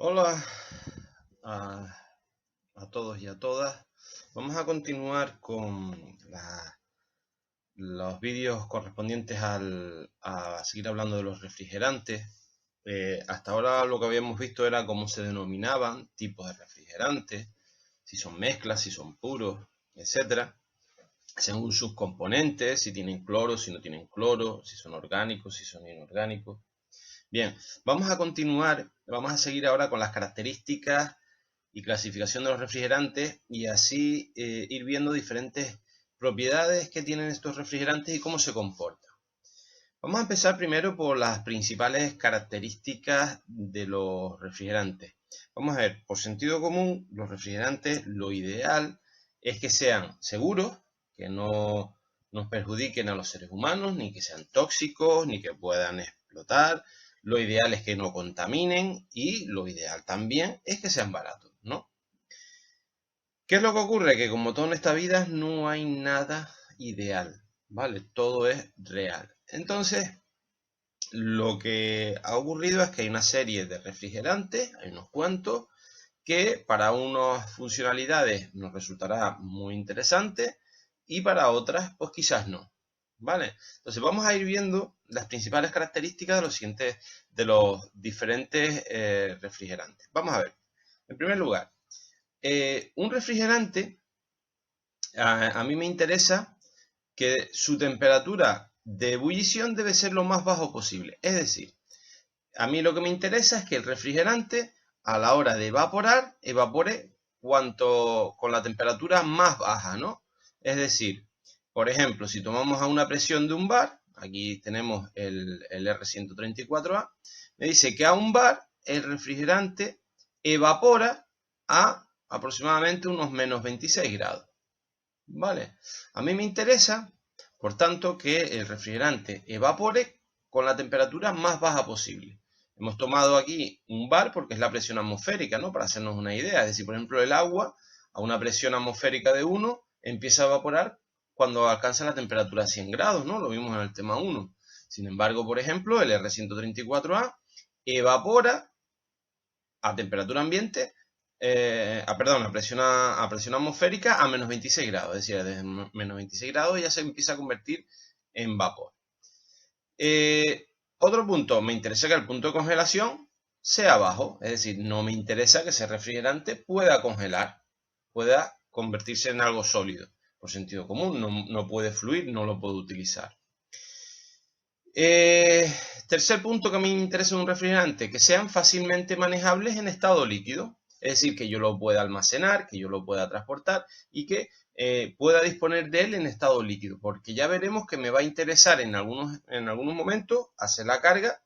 Hola a, a todos y a todas. Vamos a continuar con los vídeos correspondientes a seguir hablando de los refrigerantes. Hasta ahora lo que habíamos visto era cómo se denominaban tipos de refrigerantes, si son mezclas, si son puros, etcétera, según sus componentes, si tienen cloro, si no tienen cloro, si son orgánicos, si son inorgánicos. Bien, vamos a continuar, vamos a seguir ahora con las características y clasificación de los refrigerantes y así ir viendo diferentes propiedades que tienen estos refrigerantes y cómo se comportan. Vamos a empezar primero por las principales características de los refrigerantes. Vamos a ver, por sentido común, los refrigerantes, lo ideal es que sean seguros, que no nos perjudiquen a los seres humanos, ni que sean tóxicos, ni que puedan explotar. Lo ideal es que no contaminen y lo ideal también es que sean baratos, ¿no? ¿Qué es lo que ocurre? Que como todo en esta vida no hay nada ideal, ¿vale? Todo es real. Entonces, lo que ha ocurrido es que hay una serie de refrigerantes, hay unos cuantos, que para unas funcionalidades nos resultará muy interesante y para otras, pues quizás no. ¿Vale? Entonces vamos a ir viendo las principales características de los diferentes refrigerantes. Vamos a ver. En primer lugar, un refrigerante, a mí me interesa que su temperatura de ebullición debe ser lo más bajo posible. Es decir, a mí lo que me interesa es que el refrigerante, a la hora de evaporar, evapore con la temperatura más baja, ¿no? Es decir, por ejemplo, si tomamos a una presión de un bar, aquí tenemos el R134A, me dice que a un bar el refrigerante evapora a aproximadamente unos menos 26 grados. ¿Vale? A mí me interesa, por tanto, que el refrigerante evapore con la temperatura más baja posible. Hemos tomado aquí un bar porque es la presión atmosférica, ¿no? Para hacernos una idea. Es decir, por ejemplo, el agua a una presión atmosférica de 1 empieza a evaporar cuando alcanza la temperatura de 100 grados, ¿no? Lo vimos en el tema 1. Sin embargo, por ejemplo, el R134A evapora a temperatura ambiente, perdón, a presión atmosférica a menos 26 grados. Es decir, desde menos 26 grados ya se empieza a convertir en vapor. Otro punto, me interesa que el punto de congelación sea bajo. Es decir, no me interesa que ese refrigerante pueda congelar, pueda convertirse en algo sólido. Por sentido común, no puede fluir, no lo puedo utilizar. Tercer punto que a mí me interesa en un refrigerante, que sean fácilmente manejables en estado líquido. Es decir, que yo lo pueda almacenar, que yo lo pueda transportar y que pueda disponer de él en estado líquido. Porque ya veremos que me va a interesar en algunos momentos hacer la carga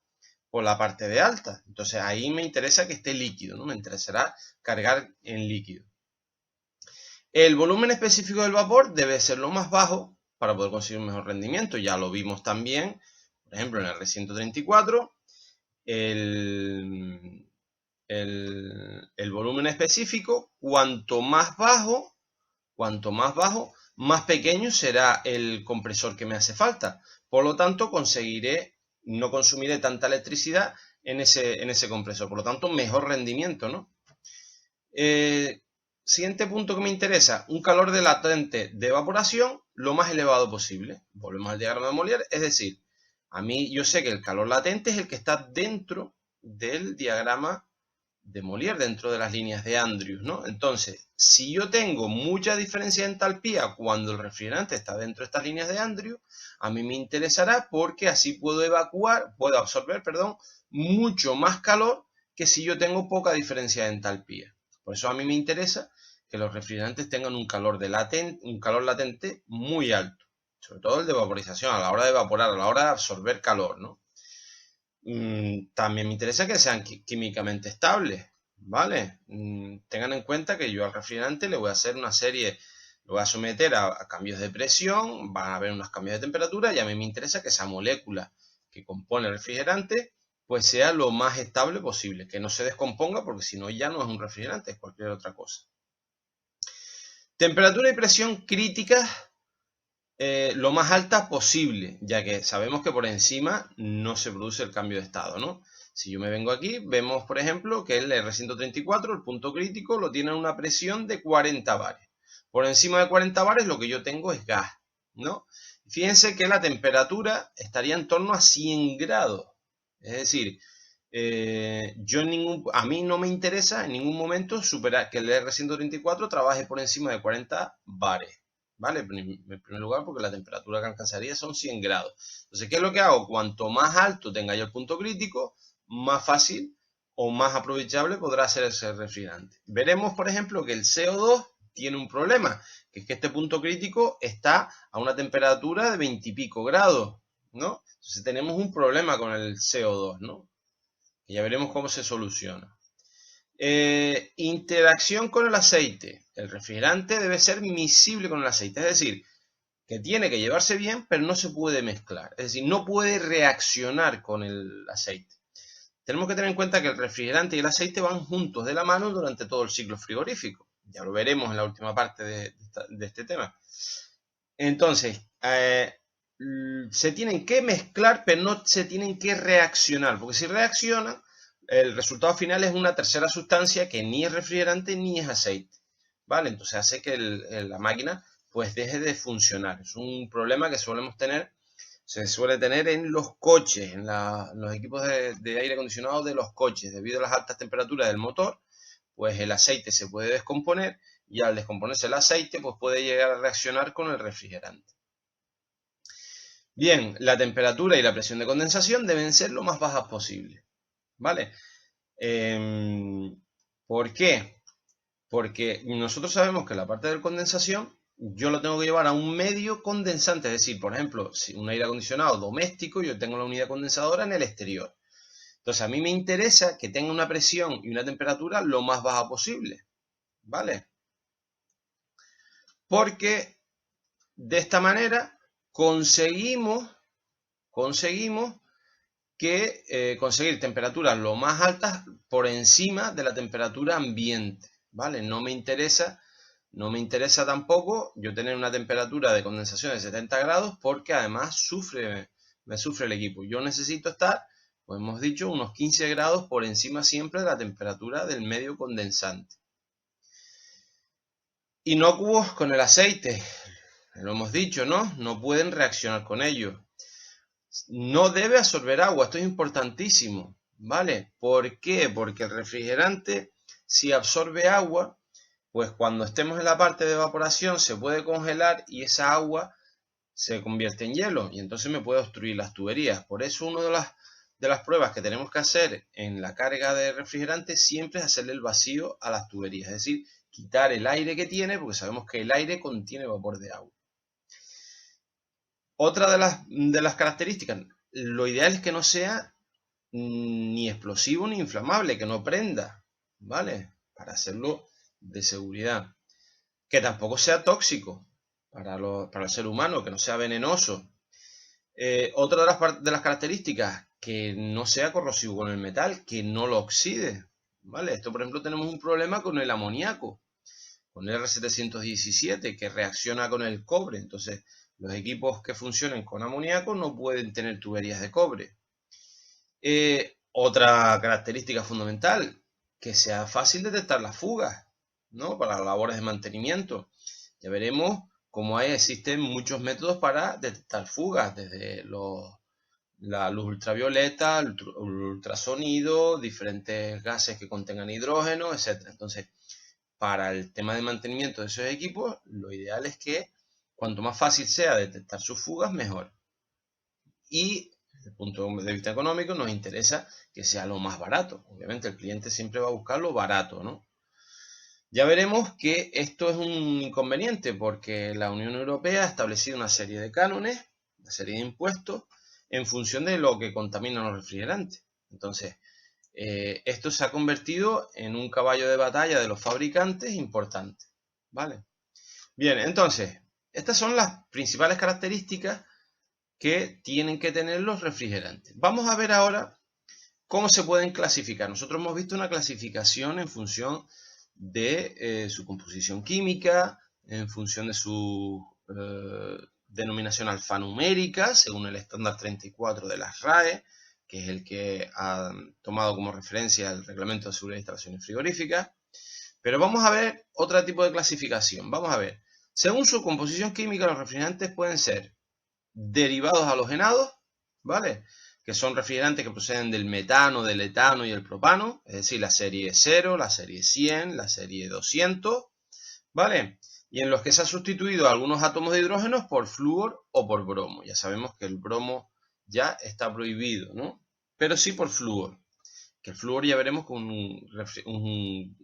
por la parte de alta. Entonces ahí me interesa que esté líquido, ¿no? Me interesará cargar en líquido. El volumen específico del vapor debe ser lo más bajo para poder conseguir un mejor rendimiento. Ya lo vimos también, por ejemplo, en el R134, el volumen específico, cuanto más bajo, más pequeño será el compresor que me hace falta. Por lo tanto, no consumiré tanta electricidad en ese compresor. Por lo tanto, mejor rendimiento, ¿no? Siguiente punto que me interesa, un calor de latente de evaporación lo más elevado posible. Volvemos al diagrama de Molière, es decir, a mí yo sé que el calor latente es el que está dentro del diagrama de Molière, dentro de las líneas de Andrews, ¿no? Entonces, si yo tengo mucha diferencia de entalpía cuando el refrigerante está dentro de estas líneas de Andrews, a mí me interesará porque así puedo absorber, mucho más calor que si yo tengo poca diferencia de entalpía. Por eso a mí me interesa que los refrigerantes tengan un calor latente muy alto, sobre todo el de vaporización, a la hora de evaporar, a la hora de absorber calor, ¿no? También me interesa que sean químicamente estables, ¿vale? Tengan en cuenta que yo al refrigerante le voy a hacer lo voy a someter a cambios de presión, van a haber unos cambios de temperatura y a mí me interesa que esa molécula que compone el refrigerante pues sea lo más estable posible, que no se descomponga porque si no ya no es un refrigerante, es cualquier otra cosa. Temperatura y presión críticas lo más alta posible, ya que sabemos que por encima no se produce el cambio de estado, ¿no? Si yo me vengo aquí, vemos, por ejemplo, que el R134, el punto crítico, lo tiene a una presión de 40 bares. Por encima de 40 bares lo que yo tengo es gas, ¿no? Fíjense que la temperatura estaría en torno a 100 grados. Es decir, a mí no me interesa en ningún momento superar que el R134 trabaje por encima de 40 bares. ¿Vale? En primer lugar, porque la temperatura que alcanzaría son 100 grados. Entonces, ¿qué es lo que hago? Cuanto más alto tenga yo el punto crítico, más fácil o más aprovechable podrá ser ese refrigerante. Veremos, por ejemplo, que el CO2 tiene un problema, que es que este punto crítico está a una temperatura de 20 y pico grados, ¿no? Entonces tenemos un problema con el CO2, ¿no? Y ya veremos cómo se soluciona. Interacción con el aceite. El refrigerante debe ser miscible con el aceite, es decir, que tiene que llevarse bien, pero no se puede mezclar. Es decir, no puede reaccionar con el aceite. Tenemos que tener en cuenta que el refrigerante y el aceite van juntos de la mano durante todo el ciclo frigorífico. Ya lo veremos en la última parte de este tema. Entonces, se tienen que mezclar, pero no se tienen que reaccionar, porque si reaccionan, el resultado final es una tercera sustancia que ni es refrigerante ni es aceite, ¿vale? Entonces hace que la máquina pues deje de funcionar. Es un problema que se suele tener en los coches, en los equipos de aire acondicionado de los coches. Debido a las altas temperaturas del motor, pues el aceite se puede descomponer y al descomponerse el aceite, pues puede llegar a reaccionar con el refrigerante. Bien, la temperatura y la presión de condensación deben ser lo más bajas posible, ¿vale? ¿Por qué? Porque nosotros sabemos que la parte de condensación yo lo tengo que llevar a un medio condensante, es decir, por ejemplo, si un aire acondicionado doméstico, yo tengo la unidad condensadora en el exterior. Entonces a mí me interesa que tenga una presión y una temperatura lo más baja posible, ¿vale? Porque de esta manera conseguimos conseguir temperaturas lo más altas por encima de la temperatura ambiente, ¿vale? No me interesa tampoco yo tener una temperatura de condensación de 70 grados porque además me sufre el equipo. Yo necesito estar, como hemos dicho, unos 15 grados por encima siempre de la temperatura del medio condensante. Inocuos con el aceite, lo hemos dicho, ¿no? No pueden reaccionar con ello. No debe absorber agua, esto es importantísimo, ¿vale? ¿Por qué? Porque el refrigerante, si absorbe agua, pues cuando estemos en la parte de evaporación se puede congelar y esa agua se convierte en hielo y entonces me puede obstruir las tuberías. Por eso una de las pruebas que tenemos que hacer en la carga de refrigerante siempre es hacerle el vacío a las tuberías, es decir, quitar el aire que tiene, porque sabemos que el aire contiene vapor de agua. Otra de las características, lo ideal es que no sea ni explosivo ni inflamable, que no prenda, ¿vale? Para hacerlo de seguridad. Que tampoco sea tóxico para el ser humano, que no sea venenoso. Otra de las características, que no sea corrosivo con el metal, que no lo oxide, ¿vale? Esto, por ejemplo, tenemos un problema con el amoníaco, con el R717, que reacciona con el cobre. Entonces, los equipos que funcionen con amoníaco no pueden tener tuberías de cobre. Otra característica fundamental, que sea fácil detectar las fugas, ¿no? Para las labores de mantenimiento. Ya veremos cómo existen muchos métodos para detectar fugas, desde la luz ultravioleta, el ultrasonido, diferentes gases que contengan hidrógeno, etc. Entonces, para el tema de mantenimiento de esos equipos, lo ideal es que cuanto más fácil sea detectar sus fugas, mejor. Y desde el punto de vista económico nos interesa que sea lo más barato. Obviamente el cliente siempre va a buscar lo barato, ¿no? Ya veremos que esto es un inconveniente porque la Unión Europea ha establecido una serie de cánones, una serie de impuestos en función de lo que contaminan los refrigerantes. Entonces, esto se ha convertido en un caballo de batalla de los fabricantes importante, ¿vale? Bien, entonces, estas son las principales características que tienen que tener los refrigerantes. Vamos a ver ahora cómo se pueden clasificar. Nosotros hemos visto una clasificación en función de su composición química, en función de su denominación alfanumérica, según el estándar 34 de las RAE, que es el que ha tomado como referencia el Reglamento de Seguridad de Instalaciones Frigoríficas. Pero vamos a ver otro tipo de clasificación. Vamos a ver, según su composición química, los refrigerantes pueden ser derivados halogenados, ¿vale? Que son refrigerantes que proceden del metano, del etano y el propano, es decir, la serie 0, la serie 100, la serie 200, ¿vale? Y en los que se han sustituido algunos átomos de hidrógeno por flúor o por bromo. Ya sabemos que el bromo ya está prohibido, ¿no? Pero sí por flúor. Que el flúor ya veremos con un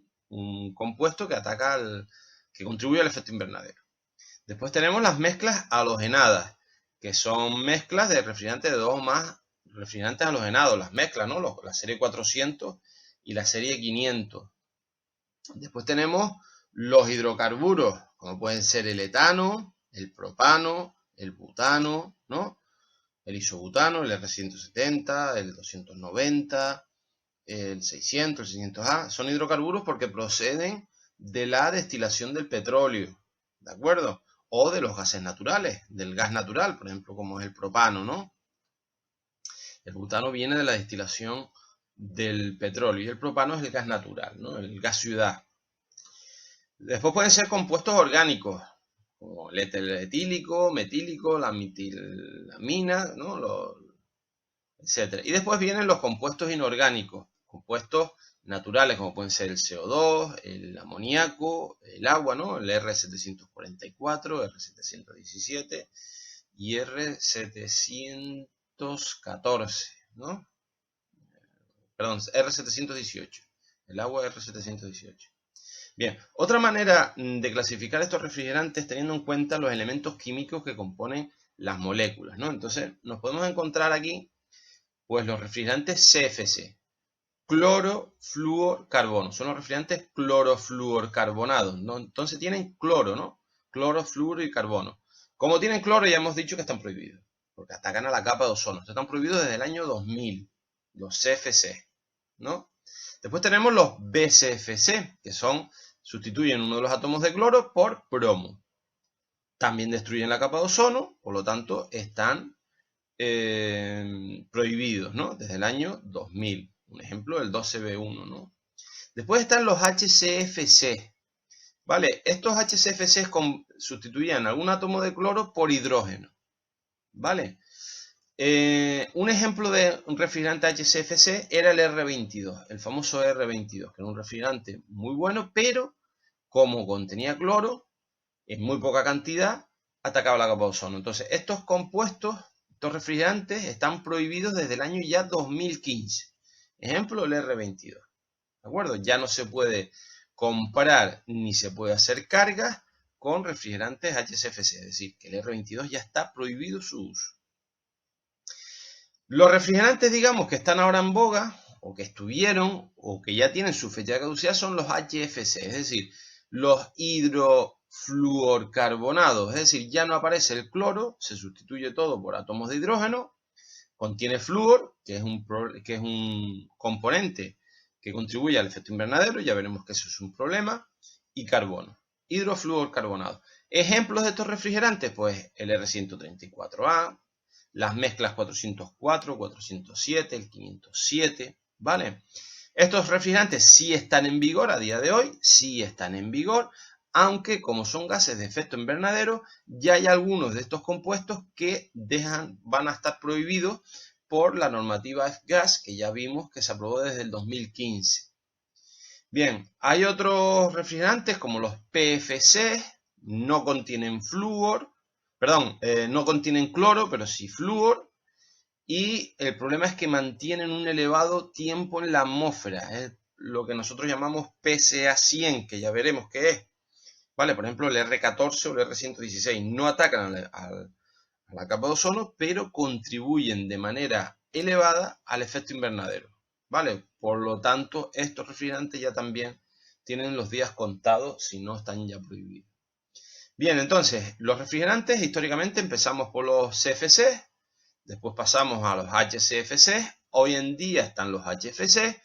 compuesto que ataca que contribuye al efecto invernadero. Después tenemos las mezclas halogenadas, que son mezclas de refrigerantes de dos o más refrigerantes halogenados, las mezclas, ¿no? La serie 400 y la serie 500. Después tenemos los hidrocarburos, como pueden ser el etano, el propano, el butano, ¿no? El isobutano, el R170, el 290, el 600, el 600A. Son hidrocarburos porque proceden de la destilación del petróleo, ¿de acuerdo? O de los gases naturales, del gas natural, por ejemplo, como es el propano, ¿no? El butano viene de la destilación del petróleo y el propano es el gas natural, ¿no? El gas ciudad. Después pueden ser compuestos orgánicos, como el éter etílico, metílico, la metilamina, ¿no? Etcétera. Y después vienen los compuestos inorgánicos, compuestos naturales, como pueden ser el CO2, el amoníaco, el agua, ¿no? El R744, R717 y R714, ¿no? Perdón, R718. El agua R718. Bien, otra manera de clasificar estos refrigerantes teniendo en cuenta los elementos químicos que componen las moléculas, ¿no? Entonces, nos podemos encontrar aquí, pues, los refrigerantes CFC, cloro, flúor, carbono. Son los refrigerantes clorofluorcarbonados, ¿no? Entonces tienen cloro, ¿no? Cloro, flúor y carbono. Como tienen cloro, ya hemos dicho que están prohibidos, porque atacan a la capa de ozono. Están prohibidos desde el año 2000, los CFC, ¿no? Después tenemos los BCFC, que sustituyen uno de los átomos de cloro por bromo. También destruyen la capa de ozono, por lo tanto, están prohibidos, ¿no? Desde el año 2000. Un ejemplo, el 12B1, ¿no? Después están los HCFC, ¿vale? Estos HCFC sustituían algún átomo de cloro por hidrógeno, ¿vale? Un ejemplo de un refrigerante HCFC era el R22, el famoso R22, que era un refrigerante muy bueno, pero como contenía cloro, en muy poca cantidad, atacaba la capa de ozono. Entonces, estos compuestos, estos refrigerantes, están prohibidos desde el año ya 2015. Ejemplo, el R22. ¿De acuerdo? Ya no se puede comprar ni se puede hacer cargas con refrigerantes HCFC, es decir, que el R22 ya está prohibido su uso. Los refrigerantes, digamos, que están ahora en boga, o que estuvieron, o que ya tienen su fecha de caducidad, son los HFC, es decir, los hidrofluorcarbonados, es decir, ya no aparece el cloro, se sustituye todo por átomos de hidrógeno, contiene flúor, que es un componente que contribuye al efecto invernadero, ya veremos que eso es un problema, y carbono, hidrofluorcarbonados. Ejemplos de estos refrigerantes, pues el R134A, las mezclas 404, 407, el 507, ¿vale? Estos refrigerantes sí están en vigor a día de hoy, sí están en vigor, aunque como son gases de efecto invernadero, ya hay algunos de estos compuestos que van a estar prohibidos por la normativa F-Gas, que ya vimos que se aprobó desde el 2015. Bien, hay otros refrigerantes como los PFC, no contienen flúor, perdón, no contienen cloro, pero sí flúor, y el problema es que mantienen un elevado tiempo en la atmósfera, es lo que nosotros llamamos PCA100, que ya veremos qué es. ¿Vale? Por ejemplo, el R14 o el R116 no atacan a la capa de ozono, pero contribuyen de manera elevada al efecto invernadero, ¿vale? Por lo tanto, estos refrigerantes ya también tienen los días contados si no están ya prohibidos. Bien, entonces, los refrigerantes, históricamente empezamos por los CFC, después pasamos a los HCFC, hoy en día están los HFC,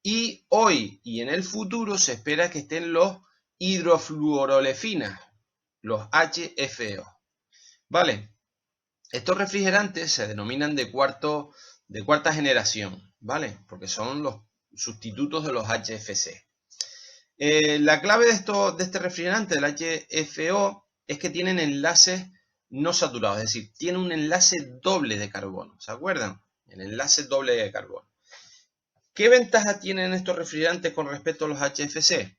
y hoy y en el futuro se espera que estén los hidrofluorolefinas, los HFO. ¿Vale? Estos refrigerantes se denominan de cuarto de cuarta generación, ¿vale? Porque son los sustitutos de los HFC. La clave de este refrigerante, del HFO, es que tienen enlaces no saturados, es decir, tiene un enlace doble de carbono, ¿se acuerdan? El enlace doble de carbono. ¿Qué ventaja tienen estos refrigerantes con respecto a los HFC?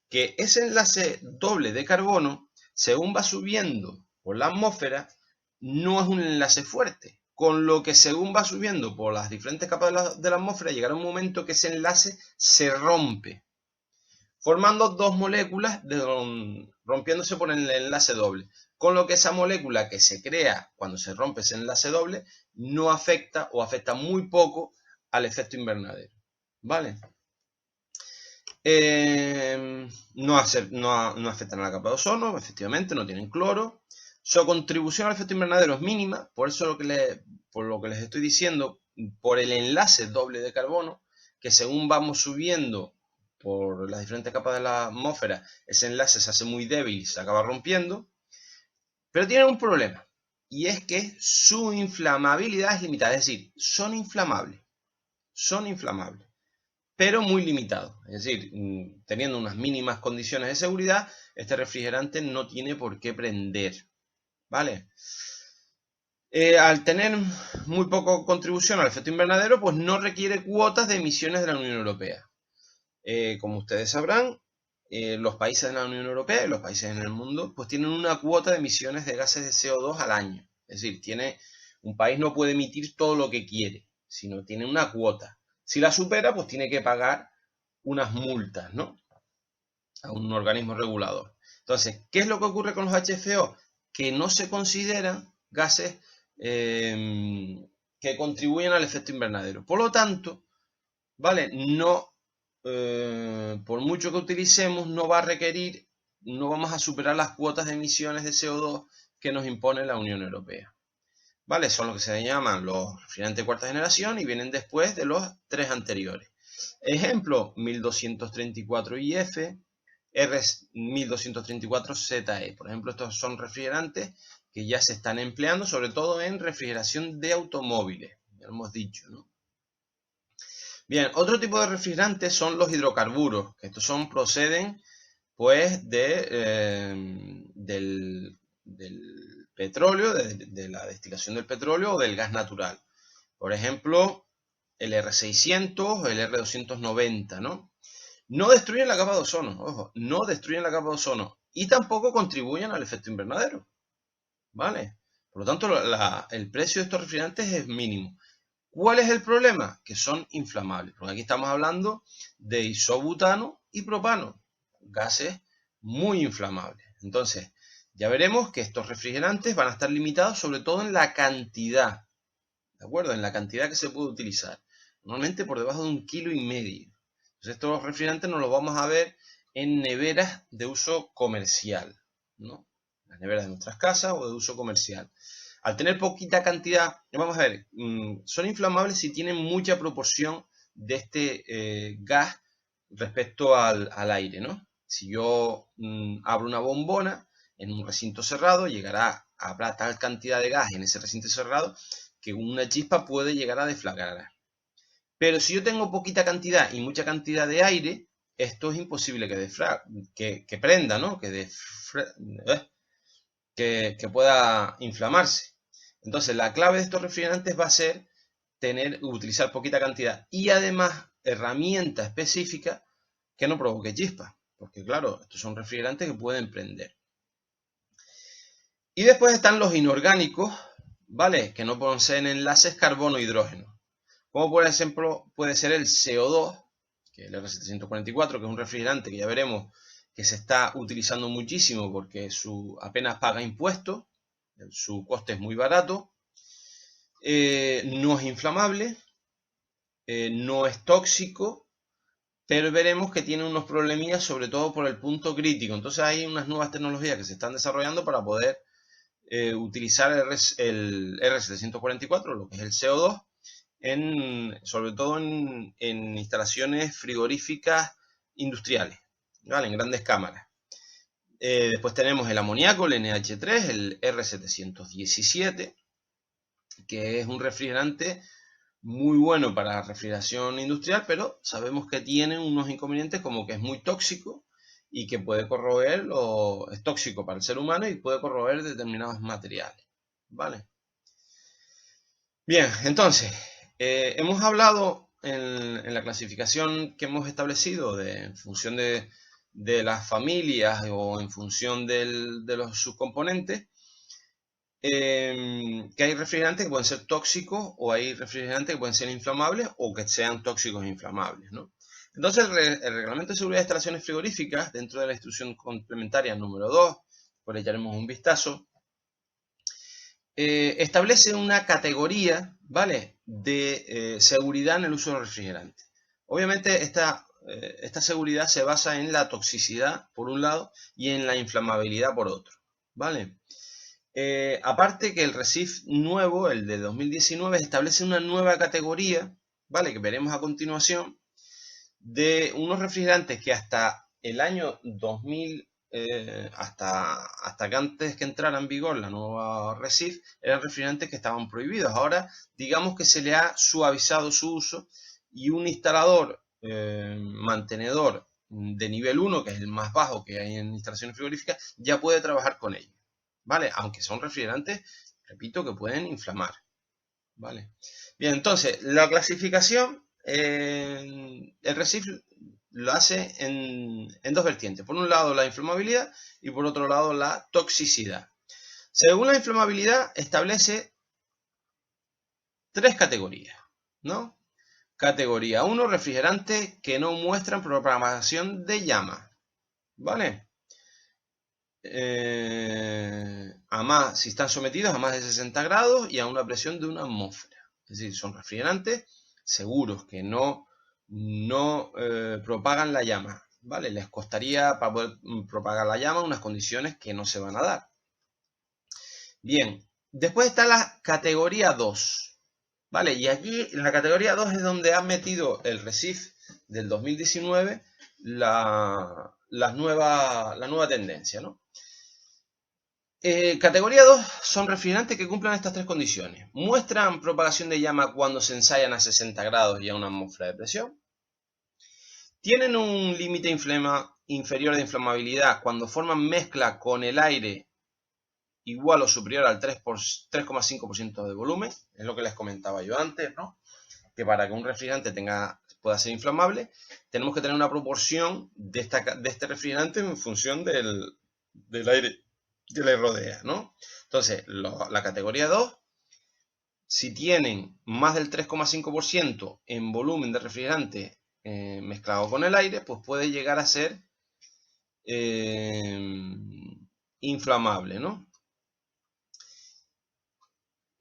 Que ese enlace doble de carbono, según va subiendo por la atmósfera, no es un enlace fuerte, con lo que según va subiendo por las diferentes capas de la atmósfera, llegará un momento que ese enlace se rompe, formando dos moléculas rompiéndose por el enlace doble, con lo que esa molécula que se crea cuando se rompe ese enlace doble no afecta o afecta muy poco al efecto invernadero, ¿vale? No afectan a la capa de ozono, efectivamente, no tienen cloro. Su contribución al efecto invernadero es mínima, por eso por lo que les estoy diciendo, por el enlace doble de carbono, que según vamos subiendo por las diferentes capas de la atmósfera, ese enlace se hace muy débil y se acaba rompiendo. Pero tienen un problema, y es que su inflamabilidad es limitada, es decir, son inflamables, pero muy limitado. Es decir, teniendo unas mínimas condiciones de seguridad, este refrigerante no tiene por qué prender, ¿vale? Al tener muy poca contribución al efecto invernadero, pues no requiere cuotas de emisiones de la Unión Europea. Como ustedes sabrán, los países de la Unión Europea y los países en el mundo, pues tienen una cuota de emisiones de gases de CO2 al año. Es decir, un país no puede emitir todo lo que quiere, sino tiene una cuota. Si la supera, pues tiene que pagar unas multas, ¿no? A un organismo regulador. Entonces, ¿qué es lo que ocurre con los HFO? Que no se consideran gases que contribuyen al efecto invernadero. Por lo tanto, ¿vale? Por mucho que utilicemos, no vamos a superar las cuotas de emisiones de CO2 que nos impone la Unión Europea. ¿Vale? Son lo que se llaman los refrigerantes de cuarta generación y vienen después de los tres anteriores. Ejemplo, 1234IF, R1234ZE. Por ejemplo, estos son refrigerantes que ya se están empleando, sobre todo en refrigeración de automóviles. Ya lo hemos dicho, ¿no? Bien, otro tipo de refrigerantes son los hidrocarburos, que estos proceden pues del petróleo, de la destilación del petróleo o del gas natural. Por ejemplo, el R600 o el R290, ¿no? No destruyen la capa de ozono, ojo, no destruyen la capa de ozono y tampoco contribuyen al efecto invernadero, ¿vale? Por lo tanto, el precio de estos refrigerantes es mínimo. ¿Cuál es el problema? Que son inflamables, porque aquí estamos hablando de isobutano y propano, gases muy inflamables. Entonces, ya veremos que estos refrigerantes van a estar limitados sobre todo en la cantidad, ¿de acuerdo? En la cantidad que se puede utilizar. Normalmente por debajo de 1,5 kg. Entonces estos refrigerantes no los vamos a ver en neveras de uso comercial, ¿no? Las neveras de nuestras casas o de uso comercial. Al tener poquita cantidad, vamos a ver, son inflamables si tienen mucha proporción de este gas respecto al aire, ¿no? Si yo abro una bombona en un recinto cerrado, habrá tal cantidad de gas en ese recinto cerrado que una chispa puede llegar a deflagrar. Pero si yo tengo poquita cantidad y mucha cantidad de aire, esto es imposible que prenda, ¿no? Que pueda inflamarse. Entonces, la clave de estos refrigerantes va a ser utilizar poquita cantidad y además herramienta específica que no provoque chispas. Porque claro, estos son refrigerantes que pueden prender. Y después están los inorgánicos, ¿vale? Que no poseen enlaces carbono-hidrógeno. Como por ejemplo puede ser el CO2, que es el R744, que es un refrigerante que ya veremos que se está utilizando muchísimo porque apenas paga impuestos, su coste es muy barato, no es inflamable, no es tóxico, pero veremos que tiene unos problemillas sobre todo por el punto crítico. Entonces hay unas nuevas tecnologías que se están desarrollando para poder utilizar el R744, lo que es el CO2, sobre todo en instalaciones frigoríficas industriales, ¿vale? En grandes cámaras. Después tenemos el amoníaco, el NH3, el R717, que es un refrigerante muy bueno para refrigeración industrial, pero sabemos que tiene unos inconvenientes como que es muy tóxico y que puede corroer, o es tóxico para el ser humano y puede corroer determinados materiales, ¿vale? Bien, entonces, hemos hablado en la clasificación que hemos establecido en función de las familias o en función de los subcomponentes, que hay refrigerantes que pueden ser tóxicos o hay refrigerantes que pueden ser inflamables o que sean tóxicos e inflamables, ¿no? Entonces, el Reglamento de Seguridad de Instalaciones Frigoríficas, dentro de la instrucción complementaria número 2, por ahí echaremos un vistazo, establece una categoría, ¿vale?, de seguridad en el uso de los refrigerantes. Obviamente esta seguridad se basa en la toxicidad, por un lado, y en la inflamabilidad, por otro, ¿vale? Aparte que el RECIF nuevo, el de 2019, establece una nueva categoría, ¿vale?, que veremos a continuación, de unos refrigerantes que hasta el año 2000, hasta que antes que entrara en vigor la nueva RECIF, eran refrigerantes que estaban prohibidos. Ahora, digamos que se le ha suavizado su uso y un instalador mantenedor de nivel 1, que es el más bajo que hay en instalaciones frigoríficas, ya puede trabajar con ellos, ¿vale? Aunque son refrigerantes, repito, que pueden inflamar, ¿vale? Bien, entonces, la clasificación, el RECIF lo hace en dos vertientes. Por un lado, la inflamabilidad y por otro lado, la toxicidad. Según la inflamabilidad, establece tres categorías, ¿no? Categoría 1, refrigerantes que no muestran propagación de llama, ¿vale? Si están sometidos a más de 60 grados y a una presión de una atmósfera. Es decir, son refrigerantes seguros que no propagan la llama, ¿vale? Les costaría para poder propagar la llama unas condiciones que no se van a dar. Bien, después está la categoría 2, ¿vale? Y aquí en la categoría 2 es donde ha metido el RECIF del 2019 la nueva tendencia, ¿no? Categoría 2 son refrigerantes que cumplan estas tres condiciones. Muestran propagación de llama cuando se ensayan a 60 grados y a una atmósfera de presión. Tienen un límite inferior de inflamabilidad cuando forman mezcla con el aire igual o superior al 3,5% de volumen. Es lo que les comentaba yo antes, ¿no? Que para que un refrigerante pueda ser inflamable, tenemos que tener una proporción de este refrigerante en función del aire que le rodea, ¿no? Entonces, la categoría 2, si tienen más del 3,5% en volumen de refrigerante mezclado con el aire, pues puede llegar a ser inflamable, ¿no?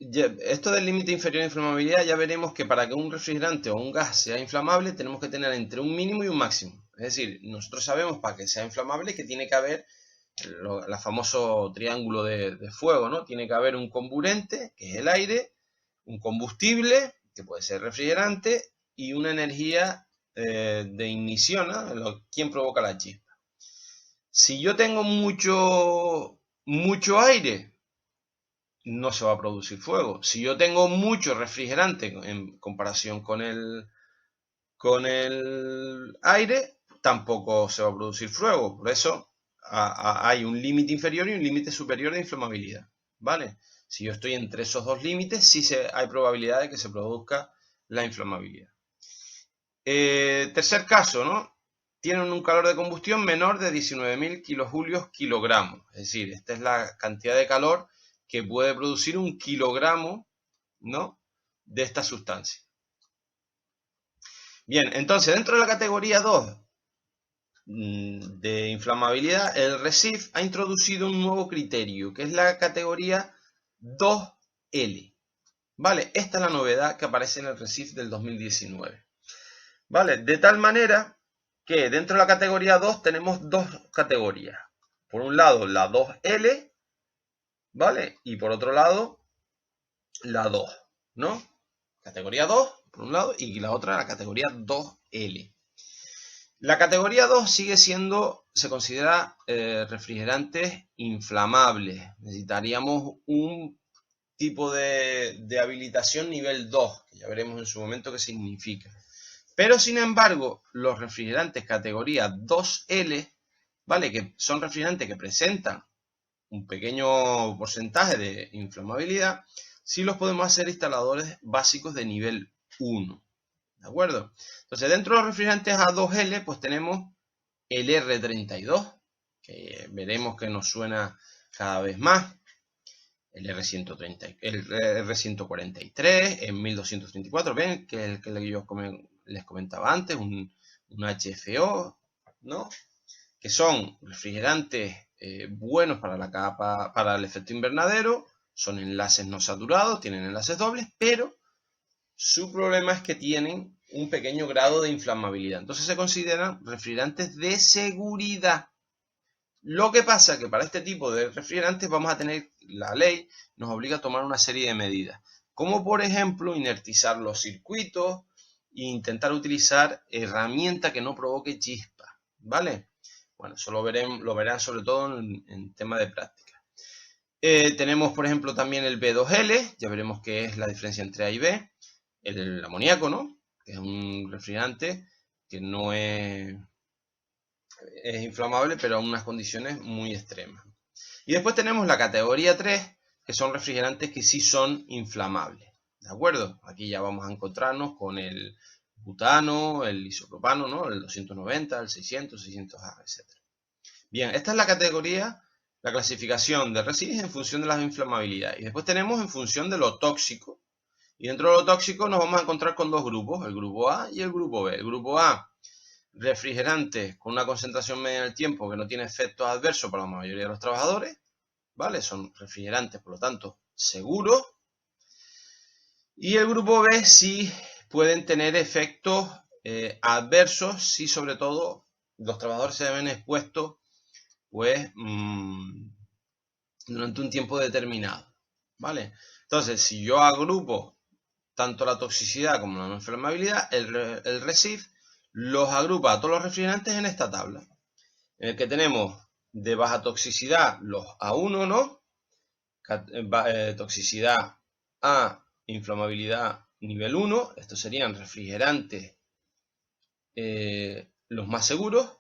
Esto del límite inferior de inflamabilidad, ya veremos que para que un refrigerante o un gas sea inflamable tenemos que tener entre un mínimo y un máximo. Es decir, nosotros sabemos para que sea inflamable que tiene que haber el famoso triángulo de fuego, ¿no? Tiene que haber un comburente, que es el aire, un combustible, que puede ser refrigerante, y una energía de ignición, ¿no? ¿Quién provoca la chispa? Si yo tengo mucho aire, no se va a producir fuego. Si yo tengo mucho refrigerante en comparación con el aire, tampoco se va a producir fuego. Por eso hay un límite inferior y un límite superior de inflamabilidad, ¿vale? Si yo estoy entre esos dos límites, sí hay probabilidad de que se produzca la inflamabilidad. Tercer caso, ¿no? Tienen un calor de combustión menor de 19.000 kilojulios kilogramos. Es decir, esta es la cantidad de calor que puede producir un kilogramo, ¿no?, de esta sustancia. Bien, entonces dentro de la categoría 2 de inflamabilidad, el RECIF ha introducido un nuevo criterio, que es la categoría 2L. ¿Vale? Esta es la novedad que aparece en el RECIF del 2019. ¿Vale? De tal manera que dentro de la categoría 2 tenemos dos categorías. Por un lado, la 2L, ¿vale? Y por otro lado, la 2, ¿no? Categoría 2, por un lado, y la otra, la categoría 2L. La categoría 2 sigue siendo, se considera refrigerantes inflamables. Necesitaríamos un tipo de habilitación nivel 2, que ya veremos en su momento qué significa. Pero sin embargo, los refrigerantes categoría 2L, ¿vale? Que son refrigerantes que presentan un pequeño porcentaje de inflamabilidad, sí los podemos hacer instaladores básicos de nivel 1, ¿de acuerdo? Entonces, dentro de los refrigerantes A2L, pues tenemos el R32, que veremos que nos suena cada vez más, el R130, el R143, en 1234, ven, que es el que yo les comentaba antes, un HFO, ¿no? Que son refrigerantes buenos para la capa, para el efecto invernadero, son enlaces no saturados, tienen enlaces dobles, pero su problema es que tienen un pequeño grado de inflamabilidad. Entonces se consideran refrigerantes de seguridad. Lo que pasa es que para este tipo de refrigerantes vamos a tener, la ley nos obliga a tomar una serie de medidas, como por ejemplo inertizar los circuitos e intentar utilizar herramienta que no provoque chispa, ¿vale? Bueno, eso lo verán sobre todo en tema de práctica. Tenemos por ejemplo también el B2L, ya veremos qué es la diferencia entre A y B, el amoníaco, ¿no? Que es un refrigerante que no es inflamable, pero a unas condiciones muy extremas. Y después tenemos la categoría 3, que son refrigerantes que sí son inflamables. ¿De acuerdo? Aquí ya vamos a encontrarnos con el butano, el isopropano, ¿no? El 290, el 600, 600A, etc. Bien, esta es la categoría, la clasificación de residuos en función de la inflamabilidad. Y después tenemos en función de lo tóxico. Y dentro de lo tóxico nos vamos a encontrar con dos grupos, el grupo A y el grupo B. El grupo A, refrigerantes con una concentración media en el tiempo que no tiene efectos adversos para la mayoría de los trabajadores, ¿vale? Son refrigerantes, por lo tanto, seguros. Y el grupo B sí pueden tener efectos adversos si sobre todo los trabajadores se ven expuestos pues durante un tiempo determinado, ¿vale? Entonces, si yo agrupo tanto la toxicidad como la inflamabilidad, el RESIF los agrupa a todos los refrigerantes en esta tabla, en el que tenemos de baja toxicidad los A1, ¿no? Toxicidad A, inflamabilidad nivel 1, estos serían refrigerantes los más seguros.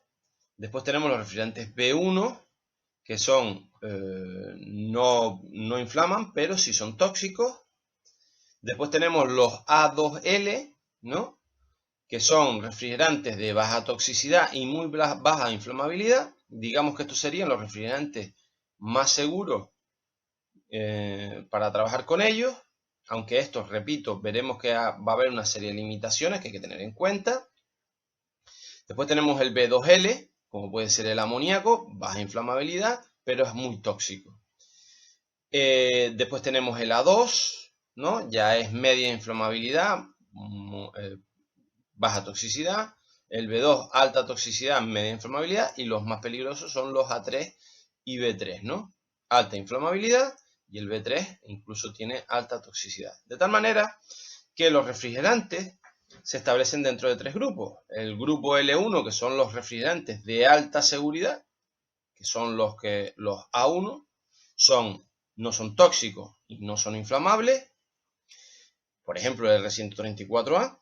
Después tenemos los refrigerantes B1, que son no inflaman, pero sí son tóxicos. Después tenemos los A2L, ¿no? Que son refrigerantes de baja toxicidad y muy baja inflamabilidad. Digamos que estos serían los refrigerantes más seguros para trabajar con ellos. Aunque estos, repito, veremos que va a haber una serie de limitaciones que hay que tener en cuenta. Después tenemos el B2L, como puede ser el amoníaco, baja inflamabilidad, pero es muy tóxico. Después tenemos el A2, ¿no? Ya es media inflamabilidad, baja toxicidad. El B2, alta toxicidad, media inflamabilidad. Y los más peligrosos son los A3 y B3, ¿no? Alta inflamabilidad y el B3 incluso tiene alta toxicidad. De tal manera que los refrigerantes se establecen dentro de tres grupos. El grupo L1, que son los refrigerantes de alta seguridad, que son los A1, no son tóxicos y no son inflamables. Por ejemplo, el R134A.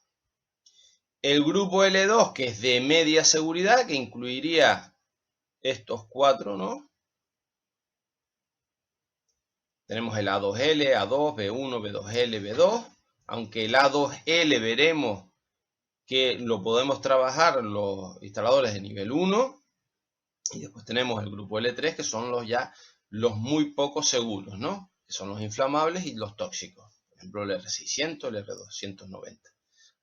El grupo L2, que es de media seguridad, que incluiría estos cuatro, ¿no? Tenemos el A2L, A2, B1, B2L, B2. Aunque el A2L veremos que lo podemos trabajar los instaladores de nivel 1. Y después tenemos el grupo L3, que son los muy poco seguros, ¿no? Que son los inflamables y los tóxicos. Por ejemplo, el R600, el R290.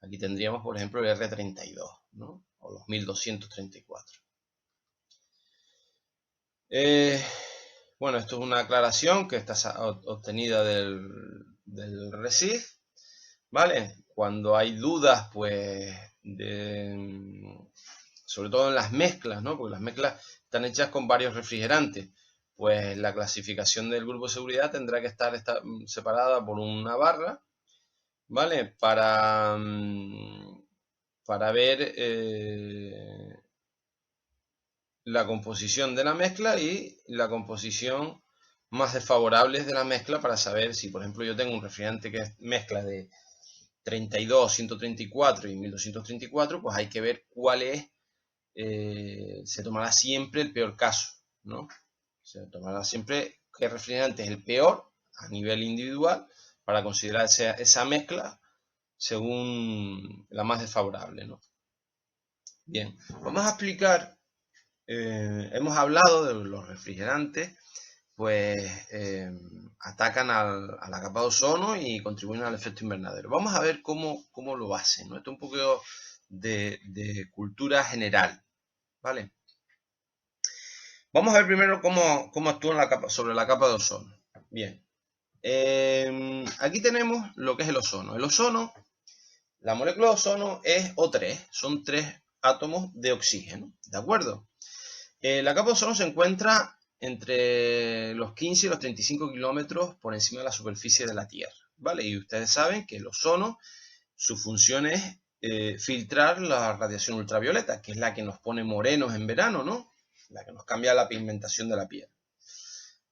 Aquí tendríamos, por ejemplo, el R32, ¿no? O los 1234. Bueno, esto es una aclaración que está obtenida del RESIF, ¿vale? Cuando hay dudas, pues, sobre todo en las mezclas, ¿no? Porque las mezclas están hechas con varios refrigerantes, pues la clasificación del grupo de seguridad tendrá que estar separada por una barra, ¿vale? Para ver la composición de la mezcla y la composición más desfavorables de la mezcla para saber si, por ejemplo, yo tengo un refrigerante que es mezcla de 32, 134 y 1234, pues hay que ver cuál es, se tomará siempre el peor caso, ¿no? Se tomará siempre qué refrigerante es el peor a nivel individual para considerar esa mezcla según la más desfavorable, ¿no? Bien, vamos a explicar, hemos hablado de los refrigerantes, pues atacan a la capa de ozono y contribuyen al efecto invernadero. Vamos a ver cómo lo hacen, ¿no? Esto es un poco de cultura general, ¿vale? Vamos a ver primero cómo actúan sobre la capa de ozono. Bien, aquí tenemos lo que es el ozono. El ozono, la molécula de ozono es O3, son 3 átomos de oxígeno, ¿de acuerdo? La capa de ozono se encuentra entre los 15 y los 35 kilómetros por encima de la superficie de la Tierra, ¿vale? Y ustedes saben que el ozono, su función es filtrar la radiación ultravioleta, que es la que nos pone morenos en verano, ¿no? La que nos cambia la pigmentación de la piel.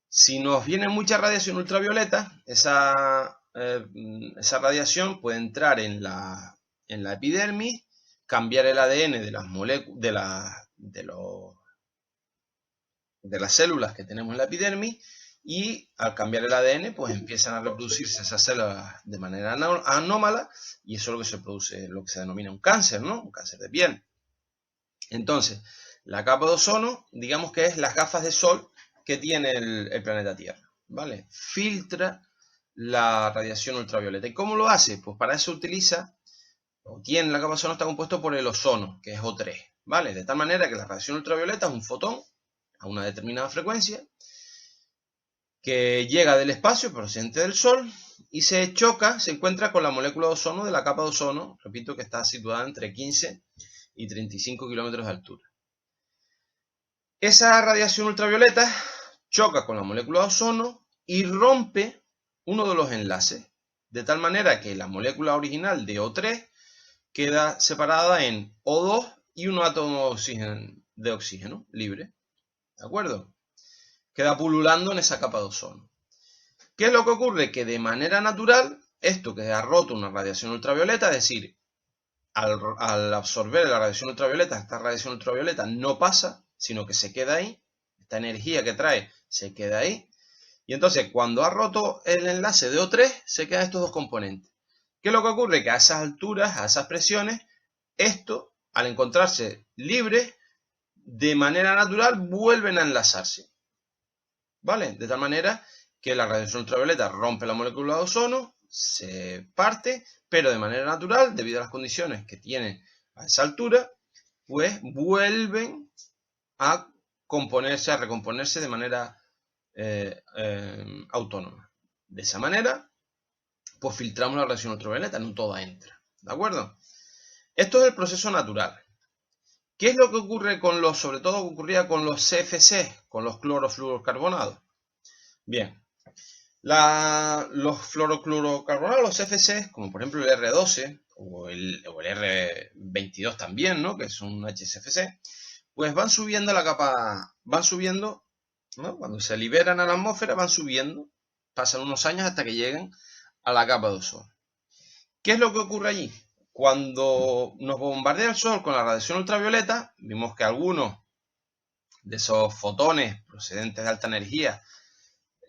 Si nos viene mucha radiación ultravioleta, esa radiación puede entrar en la epidermis, cambiar el ADN de las de las células que tenemos en la epidermis, y al cambiar el ADN pues empiezan a reproducirse esas células de manera anómala, y eso es lo que se produce, lo que se denomina un cáncer, ¿no? Un cáncer de piel. Entonces, la capa de ozono, digamos que es las gafas de sol que tiene el planeta Tierra, ¿vale? Filtra la radiación ultravioleta. ¿Y cómo lo hace? Pues para eso utiliza, o tiene, la capa de ozono está compuesto por el ozono, que es O3, ¿vale? De tal manera que la radiación ultravioleta es un fotón a una determinada frecuencia que llega del espacio procedente del Sol y se encuentra con la molécula de ozono de la capa de ozono, repito que está situada entre 15 y 35 kilómetros de altura. Esa radiación ultravioleta choca con la molécula de ozono y rompe uno de los enlaces, de tal manera que la molécula original de O3 queda separada en O2 y un átomo de oxígeno libre, ¿de acuerdo? Queda pululando en esa capa de ozono. ¿Qué es lo que ocurre? Que de manera natural, esto que ha roto una radiación ultravioleta, es decir, al absorber la radiación ultravioleta, esta radiación ultravioleta no pasa, sino que se queda ahí, esta energía que trae se queda ahí, y entonces cuando ha roto el enlace de O3, se quedan estos dos componentes. ¿Qué es lo que ocurre? Que a esas alturas, a esas presiones, esto, al encontrarse libre, de manera natural vuelven a enlazarse, ¿vale? De tal manera que la radiación ultravioleta rompe la molécula de ozono, se parte, pero de manera natural, debido a las condiciones que tiene a esa altura, pues vuelven a componerse, a recomponerse de manera autónoma. De esa manera, pues filtramos la radiación ultravioleta, no toda entra, ¿de acuerdo? Esto es el proceso natural. ¿Qué es lo que ocurre sobre todo ocurría con los CFC, con los clorofluorocarbonados? Bien, los fluoroclorocarbonados, los CFC, como por ejemplo el R12 o el R22 también, ¿no? Que es un HCFC, pues van subiendo la capa, van subiendo, ¿no? Cuando se liberan a la atmósfera van subiendo, pasan unos años hasta que lleguen a la capa de ozono. ¿Qué es lo que ocurre allí? Cuando nos bombardea el Sol con la radiación ultravioleta, vimos que algunos de esos fotones procedentes de alta energía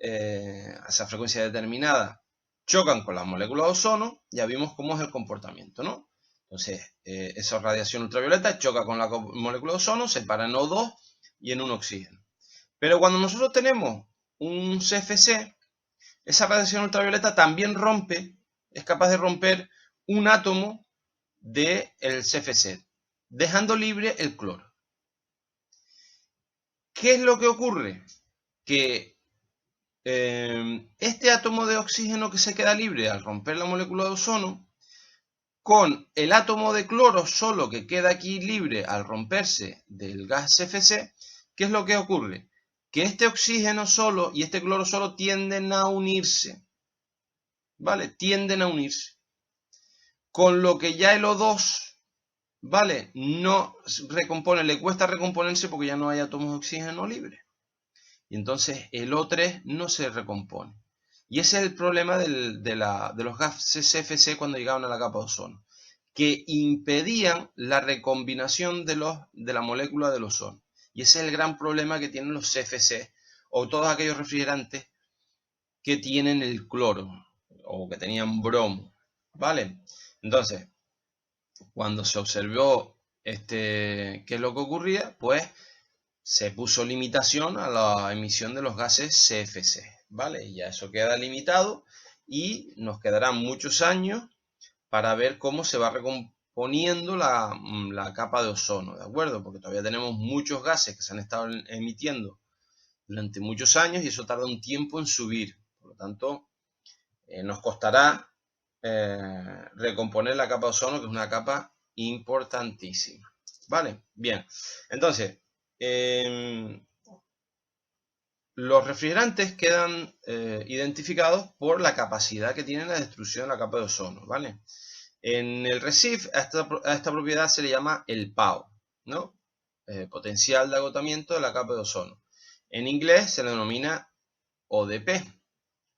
a esa frecuencia determinada chocan con la molécula de ozono, ya vimos cómo es el comportamiento, ¿no? Entonces, esa radiación ultravioleta choca con la molécula de ozono, se para en O2 y en un oxígeno. Pero cuando nosotros tenemos un CFC, esa radiación ultravioleta también es capaz de romper un átomo del CFC, dejando libre el cloro. ¿Qué es lo que ocurre? Que este átomo de oxígeno que se queda libre al romper la molécula de ozono, con el átomo de cloro solo que queda aquí libre al romperse del gas CFC, ¿qué es lo que ocurre? Que este oxígeno solo y este cloro solo tienden a unirse, ¿vale? Tienden a unirse. Con lo que ya el O2, ¿vale? No recompone, le cuesta recomponerse porque ya no hay átomos de oxígeno libres. y entonces el O3 no se recompone. Y ese es el problema de los gases CFC cuando llegaban a la capa de ozono, que impedían la recombinación de la molécula del ozono. Y ese es el gran problema que tienen los CFC o todos aquellos refrigerantes que tienen el cloro o que tenían bromo, ¿vale? Entonces, cuando se observó qué es lo que ocurría, pues se puso limitación a la emisión de los gases CFC, ¿vale? Y ya eso queda limitado y nos quedarán muchos años para ver cómo se va recomponiendo la capa de ozono, ¿de acuerdo? Porque todavía tenemos muchos gases que se han estado emitiendo durante muchos años y eso tarda un tiempo en subir. Por lo tanto, nos costará recomponer la capa de ozono, que es una capa importantísima. ¿Vale? Bien. Entonces, los refrigerantes quedan identificados por la capacidad que tienen la destrucción de la capa de ozono, ¿vale? En el RECIF a esta propiedad se le llama el PAO, ¿no? Potencial de agotamiento de la capa de ozono. En inglés se le denomina ODP,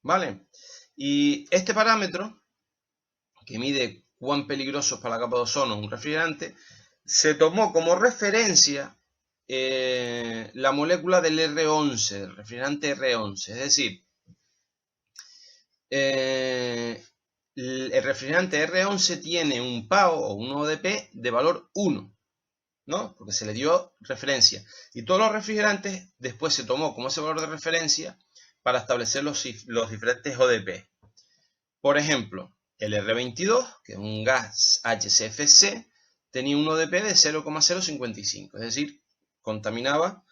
¿vale? Y este parámetro, que mide cuán peligroso es para la capa de ozono un refrigerante, se tomó como referencia la molécula del R11, del refrigerante R11. Es decir, el refrigerante R11 tiene un PAO o un ODP de valor 1, ¿no? Porque se le dio referencia. Y todos los refrigerantes después se tomó como ese valor de referencia para establecer los diferentes ODP. Por ejemplo, el R22, que es un gas HCFC, tenía un ODP de 0,055, es decir, contaminaba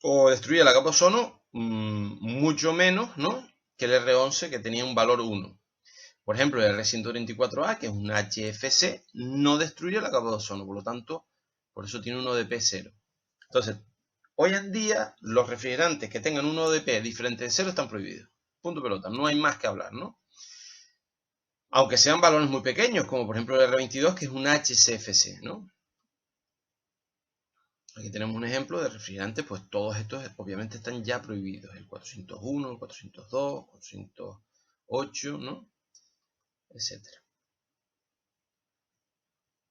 o destruía la capa de ozono mucho menos, ¿no?, que el R11, que tenía un valor 1. Por ejemplo, el R134A, que es un HFC, no destruye la capa de ozono, por lo tanto, por eso tiene un ODP 0. Entonces, hoy en día, los refrigerantes que tengan un ODP diferente de 0 están prohibidos. Punto pelota, no hay más que hablar, ¿no? Aunque sean valores muy pequeños, como por ejemplo el R22, que es un HCFC, ¿no? Aquí tenemos un ejemplo de refrigerantes, pues todos estos obviamente están ya prohibidos. El 401, el 402, 408, ¿no? Etcétera.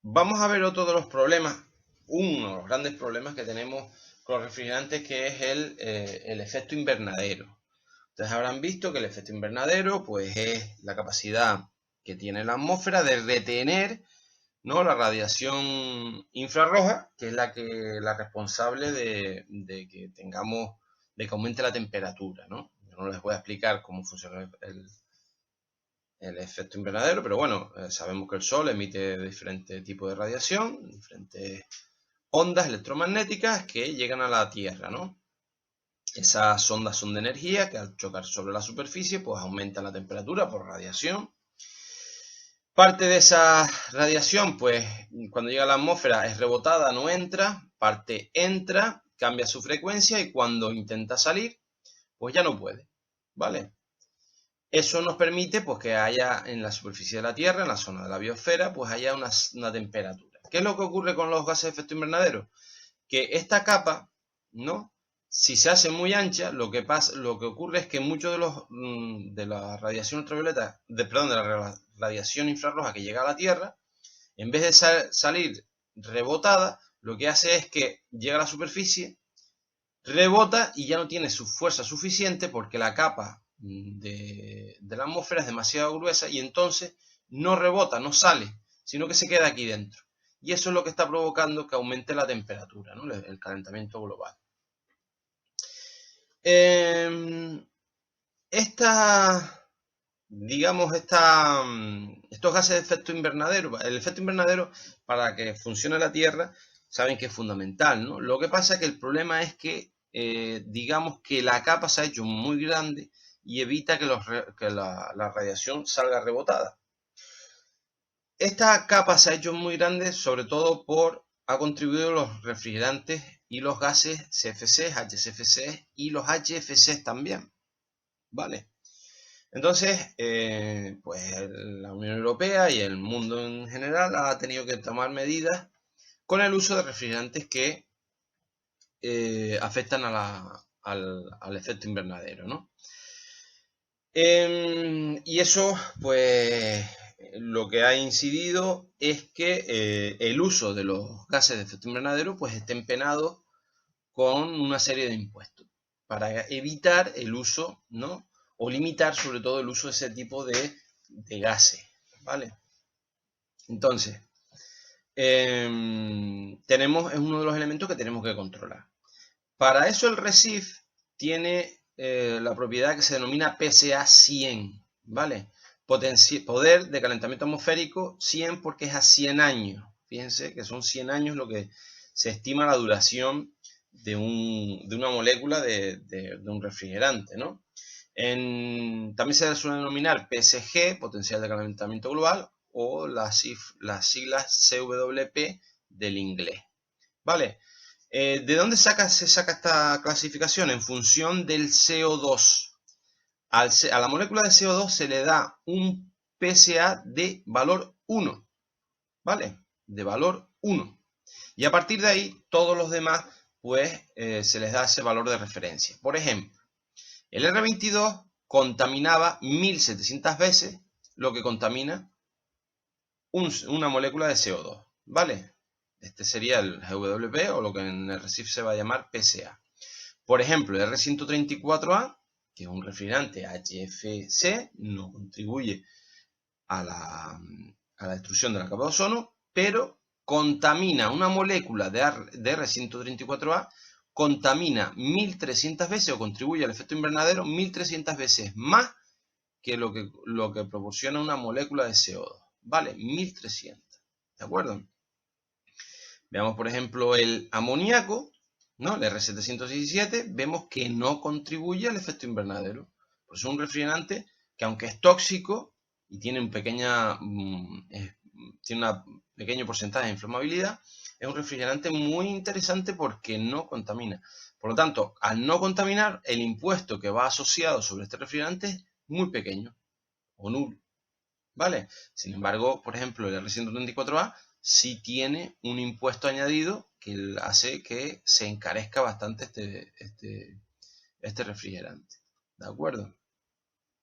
Vamos a ver otro de los problemas, uno de los grandes problemas que tenemos con los refrigerantes, que es el efecto invernadero. Ustedes habrán visto que el efecto invernadero, pues, es la capacidad que tiene la atmósfera de retener, ¿no?, la radiación infrarroja, que es la responsable de que aumente la temperatura, ¿no? Yo no les voy a explicar cómo funciona el efecto invernadero, pero bueno, sabemos que el Sol emite diferentes tipos de radiación, diferentes ondas electromagnéticas que llegan a la Tierra, ¿no? Esas ondas son de energía que al chocar sobre la superficie, pues aumentan la temperatura por radiación. Parte de esa radiación, pues cuando llega a la atmósfera es rebotada, no entra. Parte entra, cambia su frecuencia y cuando intenta salir, pues ya no puede, ¿vale? Eso nos permite, pues, que haya en la superficie de la Tierra, en la zona de la biosfera, pues haya una temperatura. ¿Qué es lo que ocurre con los gases de efecto invernadero? Que esta capa, ¿no?, si se hace muy ancha, lo que ocurre es que mucho de la radiación ultravioleta, de la radiación infrarroja que llega a la Tierra, en vez de salir rebotada, lo que hace es que llega a la superficie, rebota y ya no tiene su fuerza suficiente porque la capa de la atmósfera es demasiado gruesa y entonces no rebota, no sale, sino que se queda aquí dentro. Y eso es lo que está provocando que aumente la temperatura, ¿no?, el calentamiento global. Estos gases de efecto invernadero, el efecto invernadero, para que funcione la Tierra, saben que es fundamental, ¿no? Lo que pasa es que el problema es que, digamos que la capa se ha hecho muy grande y evita que la radiación salga rebotada. Esta capa se ha hecho muy grande sobre todo ha contribuido los refrigerantes y los gases CFC, HCFC y los HFC también, ¿vale? Entonces, pues la Unión Europea y el mundo en general ha tenido que tomar medidas con el uso de refrigerantes que afectan a al efecto invernadero, ¿no? Y eso, pues, lo que ha incidido es que el uso de los gases de efecto invernadero, pues, estén penados con una serie de impuestos para evitar el uso, ¿no? O limitar sobre todo el uso de ese tipo de gases, ¿vale? Entonces, es uno de los elementos que tenemos que controlar. Para eso el RECIF tiene la propiedad que se denomina PSA 100, ¿vale? Poder de calentamiento atmosférico 100 porque es a 100 años. Fíjense que son 100 años lo que se estima la duración de una molécula de un refrigerante, ¿no? También se suele denominar PSG, potencial de calentamiento global, o las siglas CWP del inglés, ¿vale? ¿De dónde se saca esta clasificación? En función del CO2. A la molécula de CO2 se le da un PSA de valor 1, ¿vale? De valor 1. Y a partir de ahí, todos los demás, pues, se les da ese valor de referencia. Por ejemplo, el R22 contaminaba 1700 veces lo que contamina una molécula de CO2, ¿vale? Este sería el GWP, o lo que en el RECIF se va a llamar PSA. Por ejemplo, el R134A, que es un refrigerante HFC, no contribuye a la destrucción de la capa de ozono, pero contamina una molécula de R134A, contamina 1300 veces, o contribuye al efecto invernadero 1300 veces más que lo que proporciona una molécula de CO2. ¿Vale? 1300. ¿De acuerdo? Veamos, por ejemplo, el amoníaco, ¿no? El R717, vemos que no contribuye al efecto invernadero. Por eso es un refrigerante que, aunque es tóxico y tiene un pequeño porcentaje de inflamabilidad, es un refrigerante muy interesante porque no contamina. Por lo tanto, al no contaminar, el impuesto que va asociado sobre este refrigerante es muy pequeño o nulo, ¿vale? Sin embargo, por ejemplo, el R134A sí tiene un impuesto añadido que hace que se encarezca bastante este refrigerante. ¿De acuerdo?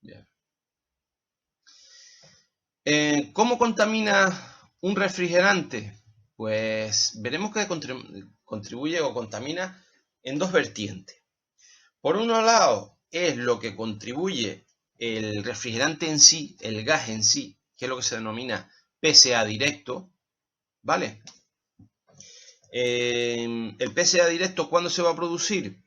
Bien. ¿Cómo contamina un refrigerante? Pues veremos que contribuye o contamina en dos vertientes. Por un lado, es lo que contribuye el refrigerante en sí, el gas en sí, que es lo que se denomina PSA directo, ¿vale? El PSA directo, ¿cuándo se va a producir?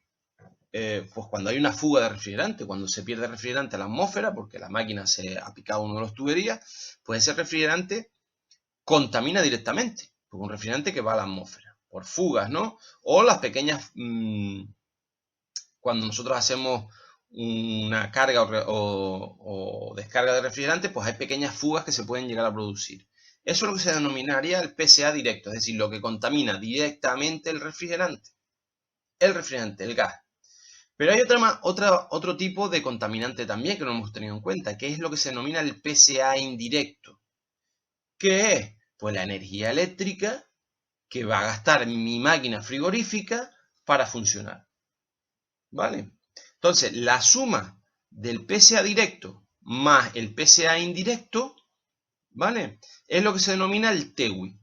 Pues cuando hay una fuga de refrigerante, cuando se pierde refrigerante a la atmósfera, porque la máquina se ha picado uno de los tuberías, pues ese refrigerante contamina directamente, porque un refrigerante que va a la atmósfera, por fugas, ¿no? O las pequeñas, cuando nosotros hacemos una carga o descarga de refrigerante, pues hay pequeñas fugas que se pueden llegar a producir. Eso es lo que se denominaría el PSA directo, es decir, lo que contamina directamente el refrigerante, el gas. Pero hay otro tipo de contaminante también que no hemos tenido en cuenta, que es lo que se denomina el PSA indirecto. ¿Qué es? Pues la energía eléctrica que va a gastar mi máquina frigorífica para funcionar. ¿Vale? Entonces, la suma del PSA directo más el PSA indirecto, ¿vale? Es lo que se denomina el TEWI.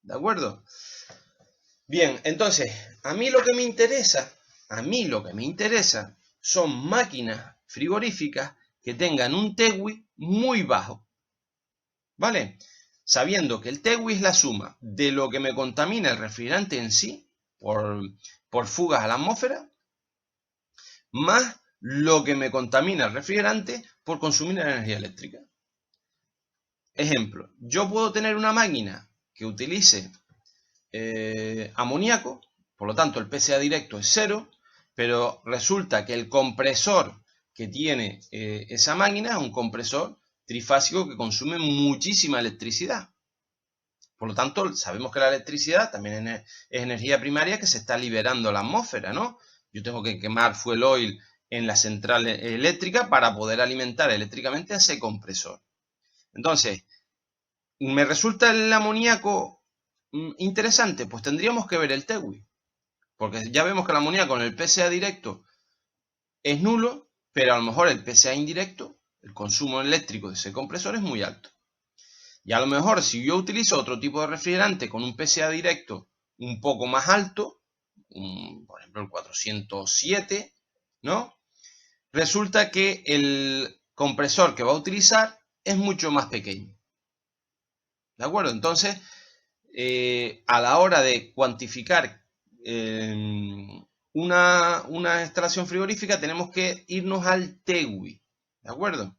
¿De acuerdo? Bien, entonces, a mí lo que me interesa son máquinas frigoríficas que tengan un TEWI muy bajo. ¿Vale? Sabiendo que el TEWI es la suma de lo que me contamina el refrigerante en sí, por fugas a la atmósfera, más lo que me contamina el refrigerante por consumir energía eléctrica. Ejemplo, yo puedo tener una máquina que utilice amoníaco, por lo tanto el PSA directo es 0, pero resulta que el compresor que tiene esa máquina es un compresor trifásico que consume muchísima electricidad. Por lo tanto, sabemos que la electricidad también es energía primaria que se está liberando a la atmósfera, ¿no? Yo tengo que quemar fuel oil en la central eléctrica para poder alimentar eléctricamente a ese compresor. Entonces, ¿me resulta el amoníaco interesante? Pues tendríamos que ver el TEWI. Porque ya vemos que el amoníaco con el PSA directo es nulo, pero a lo mejor el PSA indirecto, el consumo eléctrico de ese compresor es muy alto. Y a lo mejor si yo utilizo otro tipo de refrigerante con un PSA directo un poco más alto, por ejemplo el 407, ¿no? Resulta que el compresor que va a utilizar es mucho más pequeño. ¿De acuerdo? Entonces, a la hora de cuantificar una instalación frigorífica tenemos que irnos al TEWI. ¿De acuerdo?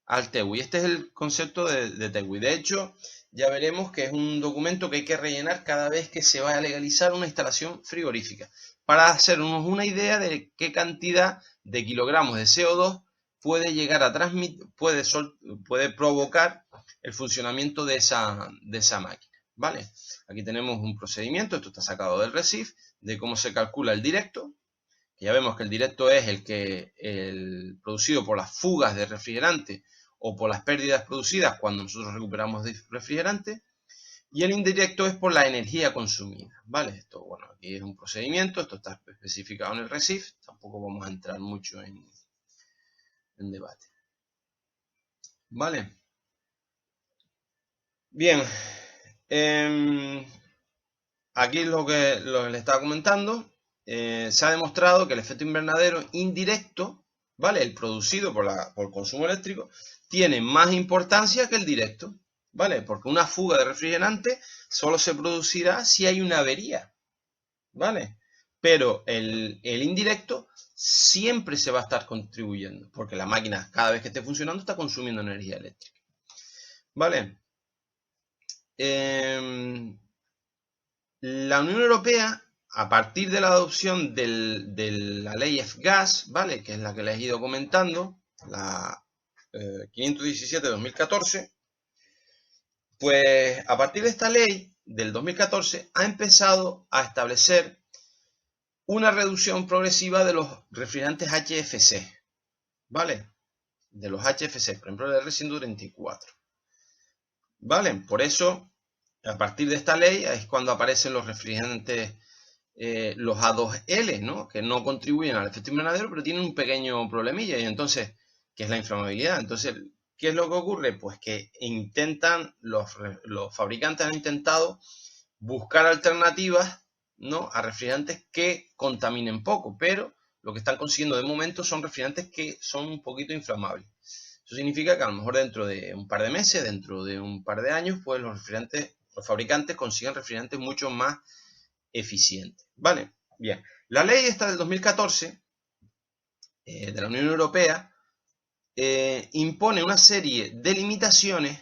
Al TEWI. Este es el concepto de TEWI. De hecho, ya veremos que es un documento que hay que rellenar cada vez que se va a legalizar una instalación frigorífica, para hacernos una idea de qué cantidad de kilogramos de CO2 puede llegar a transmitir, puede provocar el funcionamiento de esa máquina. ¿Vale? Aquí tenemos un procedimiento, esto está sacado del RECIF, de cómo se calcula el directo. Ya vemos que el directo es el producido por las fugas de refrigerante o por las pérdidas producidas cuando nosotros recuperamos refrigerante, y el indirecto es por la energía consumida, ¿vale? Esto, bueno, aquí es un procedimiento, esto está especificado en el RECIF, tampoco vamos a entrar mucho en debate, ¿vale? Bien, aquí lo que les estaba comentando, se ha demostrado que el efecto invernadero indirecto, ¿vale? El producido por el consumo eléctrico, tiene más importancia que el directo, ¿vale? Porque una fuga de refrigerante solo se producirá si hay una avería, ¿vale? Pero el indirecto siempre se va a estar contribuyendo, porque la máquina, cada vez que esté funcionando, está consumiendo energía eléctrica, ¿vale? La Unión Europea, a partir de la adopción de la ley F-Gas, ¿vale? Que es la que les he ido comentando, la 517 de 2014, pues a partir de esta ley del 2014 ha empezado a establecer una reducción progresiva de los refrigerantes HFC, ¿vale? De los HFC, por ejemplo el R134, ¿vale? Por eso, a partir de esta ley es cuando aparecen los refrigerantes, los A2L, ¿no? Que no contribuyen al efecto invernadero, pero tienen un pequeño problemilla, y entonces, ¿qué es la inflamabilidad? Entonces, ¿qué es lo que ocurre? Pues que los fabricantes han intentado buscar alternativas, ¿no? A refrigerantes que contaminen poco, pero lo que están consiguiendo de momento son refrigerantes que son un poquito inflamables. Eso significa que a lo mejor dentro de un par de meses, dentro de un par de años, pues los fabricantes consiguen refrigerantes mucho más eficientes. ¿Vale? Bien. La ley esta del 2014 de la Unión Europea impone una serie de limitaciones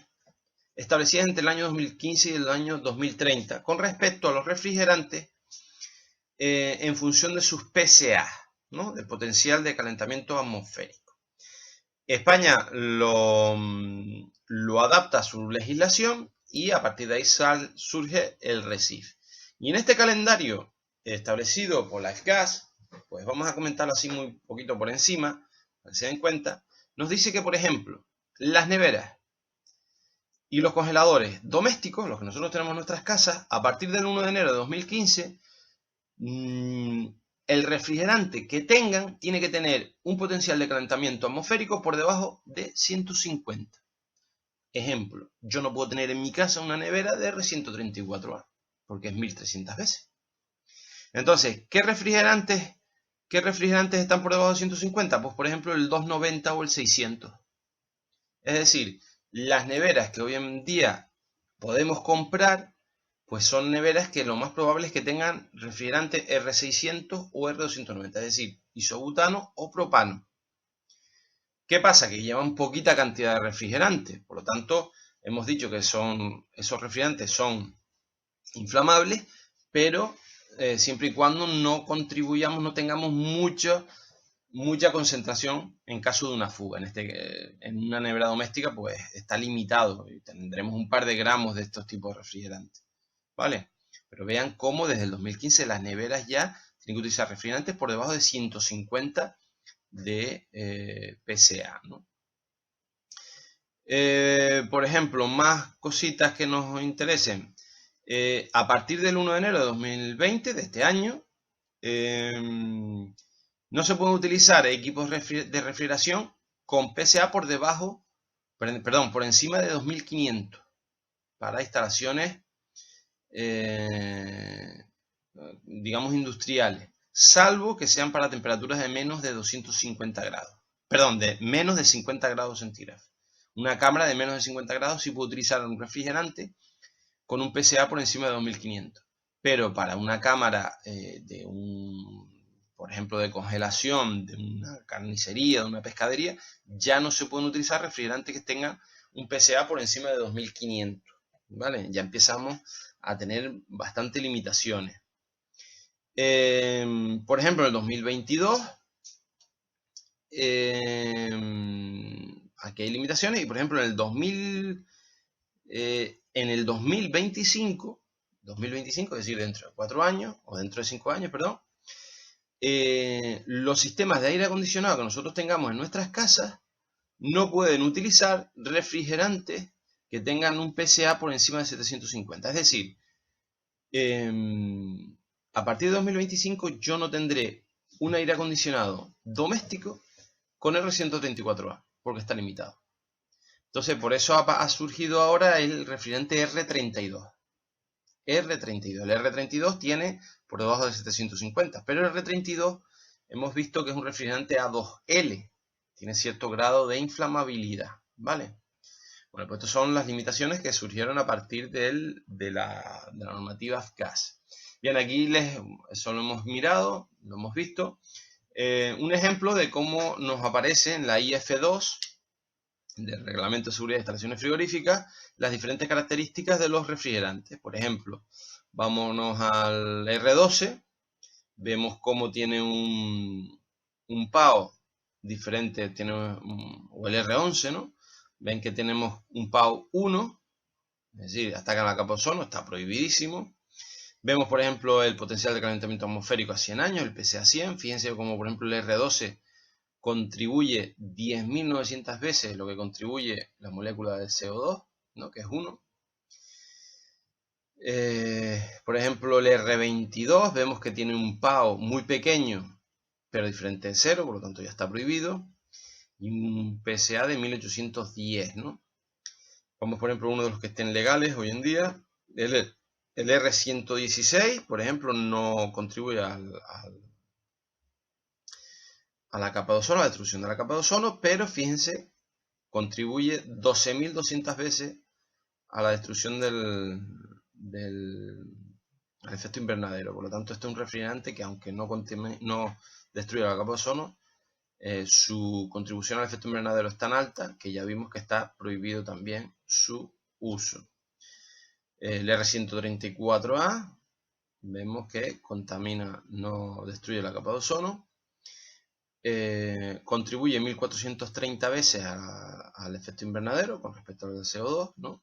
establecidas entre el año 2015 y el año 2030 con respecto a los refrigerantes en función de sus PSA, ¿no? Del potencial de calentamiento atmosférico. España lo adapta a su legislación y a partir de ahí surge el RECIF. Y en este calendario establecido por la F-Gas, pues vamos a comentarlo así muy poquito por encima, para que se den cuenta, nos dice que, por ejemplo, las neveras y los congeladores domésticos, los que nosotros tenemos en nuestras casas, a partir del 1 de enero de 2015, el refrigerante que tengan tiene que tener un potencial de calentamiento atmosférico por debajo de 150. Ejemplo, yo no puedo tener en mi casa una nevera de R134A, porque es 1300 veces. Entonces, ¿qué refrigerantes están por debajo de 150? Pues por ejemplo el 290 o el 600. Es decir, las neveras que hoy en día podemos comprar, pues son neveras que lo más probable es que tengan refrigerante R600 o R290, es decir, isobutano o propano. ¿Qué pasa? Que llevan poquita cantidad de refrigerante, por lo tanto, hemos dicho que esos refrigerantes son inflamables, pero siempre y cuando no contribuyamos, no tengamos mucha concentración en caso de una fuga. En una nevera doméstica pues está limitado y tendremos un par de gramos de estos tipos de refrigerantes, ¿vale? Pero vean cómo desde el 2015 las neveras ya tienen que utilizar refrigerantes por debajo de 150 de PSA, ¿no? Por ejemplo, más cositas que nos interesen. A partir del 1 de enero de 2020, de este año, no se pueden utilizar equipos de refrigeración con PSA por encima de 2500 para instalaciones, digamos, industriales, salvo que sean para temperaturas de menos de 250 grados. Perdón, de menos de 50 grados centígrados. Una cámara de menos de 50 grados sí puede utilizar un refrigerante con un PSA por encima de 2500. Pero para una cámara por ejemplo, de congelación, de una carnicería, de una pescadería, ya no se pueden utilizar refrigerantes que tengan un PSA por encima de 2500. ¿Vale? Ya empezamos a tener bastantes limitaciones. Por ejemplo, en el 2022, aquí hay limitaciones, y por ejemplo, en el 2025, es decir, dentro de 4 años, o dentro de 5 años, perdón, los sistemas de aire acondicionado que nosotros tengamos en nuestras casas no pueden utilizar refrigerantes que tengan un PSA por encima de 750. Es decir, a partir de 2025 yo no tendré un aire acondicionado doméstico con R134A, porque está limitado. Entonces, por eso ha surgido ahora el refrigerante R32. El R32 tiene por debajo de 750, pero el R32 hemos visto que es un refrigerante A2L. Tiene cierto grado de inflamabilidad, ¿vale? Bueno, pues estas son las limitaciones que surgieron a partir de la normativa F-Gas. Bien, aquí eso lo hemos mirado, lo hemos visto. Un ejemplo de cómo nos aparece en la IF2 del Reglamento de Seguridad de Instalaciones Frigoríficas las diferentes características de los refrigerantes. Por ejemplo, vámonos al R12, vemos cómo tiene un PAO diferente, o el R11, ¿no? Ven que tenemos un PAO 1, es decir, ataca la capa de ozono, está prohibidísimo. Vemos, por ejemplo, el potencial de calentamiento atmosférico a 100 años, el PSA 100. Fíjense como, por ejemplo, el R12 contribuye 10.900 veces lo que contribuye la molécula del CO2, ¿no? Que es 1. Por ejemplo, el R22 vemos que tiene un PAO muy pequeño, pero diferente de 0, por lo tanto ya está prohibido. Y un PSA de 1810, ¿no? Vamos, por ejemplo, uno de los que estén legales hoy en día. El R116, por ejemplo, no contribuye a la capa de ozono, a la destrucción de la capa de ozono, pero fíjense, contribuye 12.200 veces a la destrucción del efecto invernadero. Por lo tanto, este es un refrigerante que, aunque no destruya la capa de ozono, su contribución al efecto invernadero es tan alta que ya vimos que está prohibido también su uso. El R134A vemos que contamina, no destruye la capa de ozono. Contribuye 1430 veces al efecto invernadero con respecto al CO2, ¿no?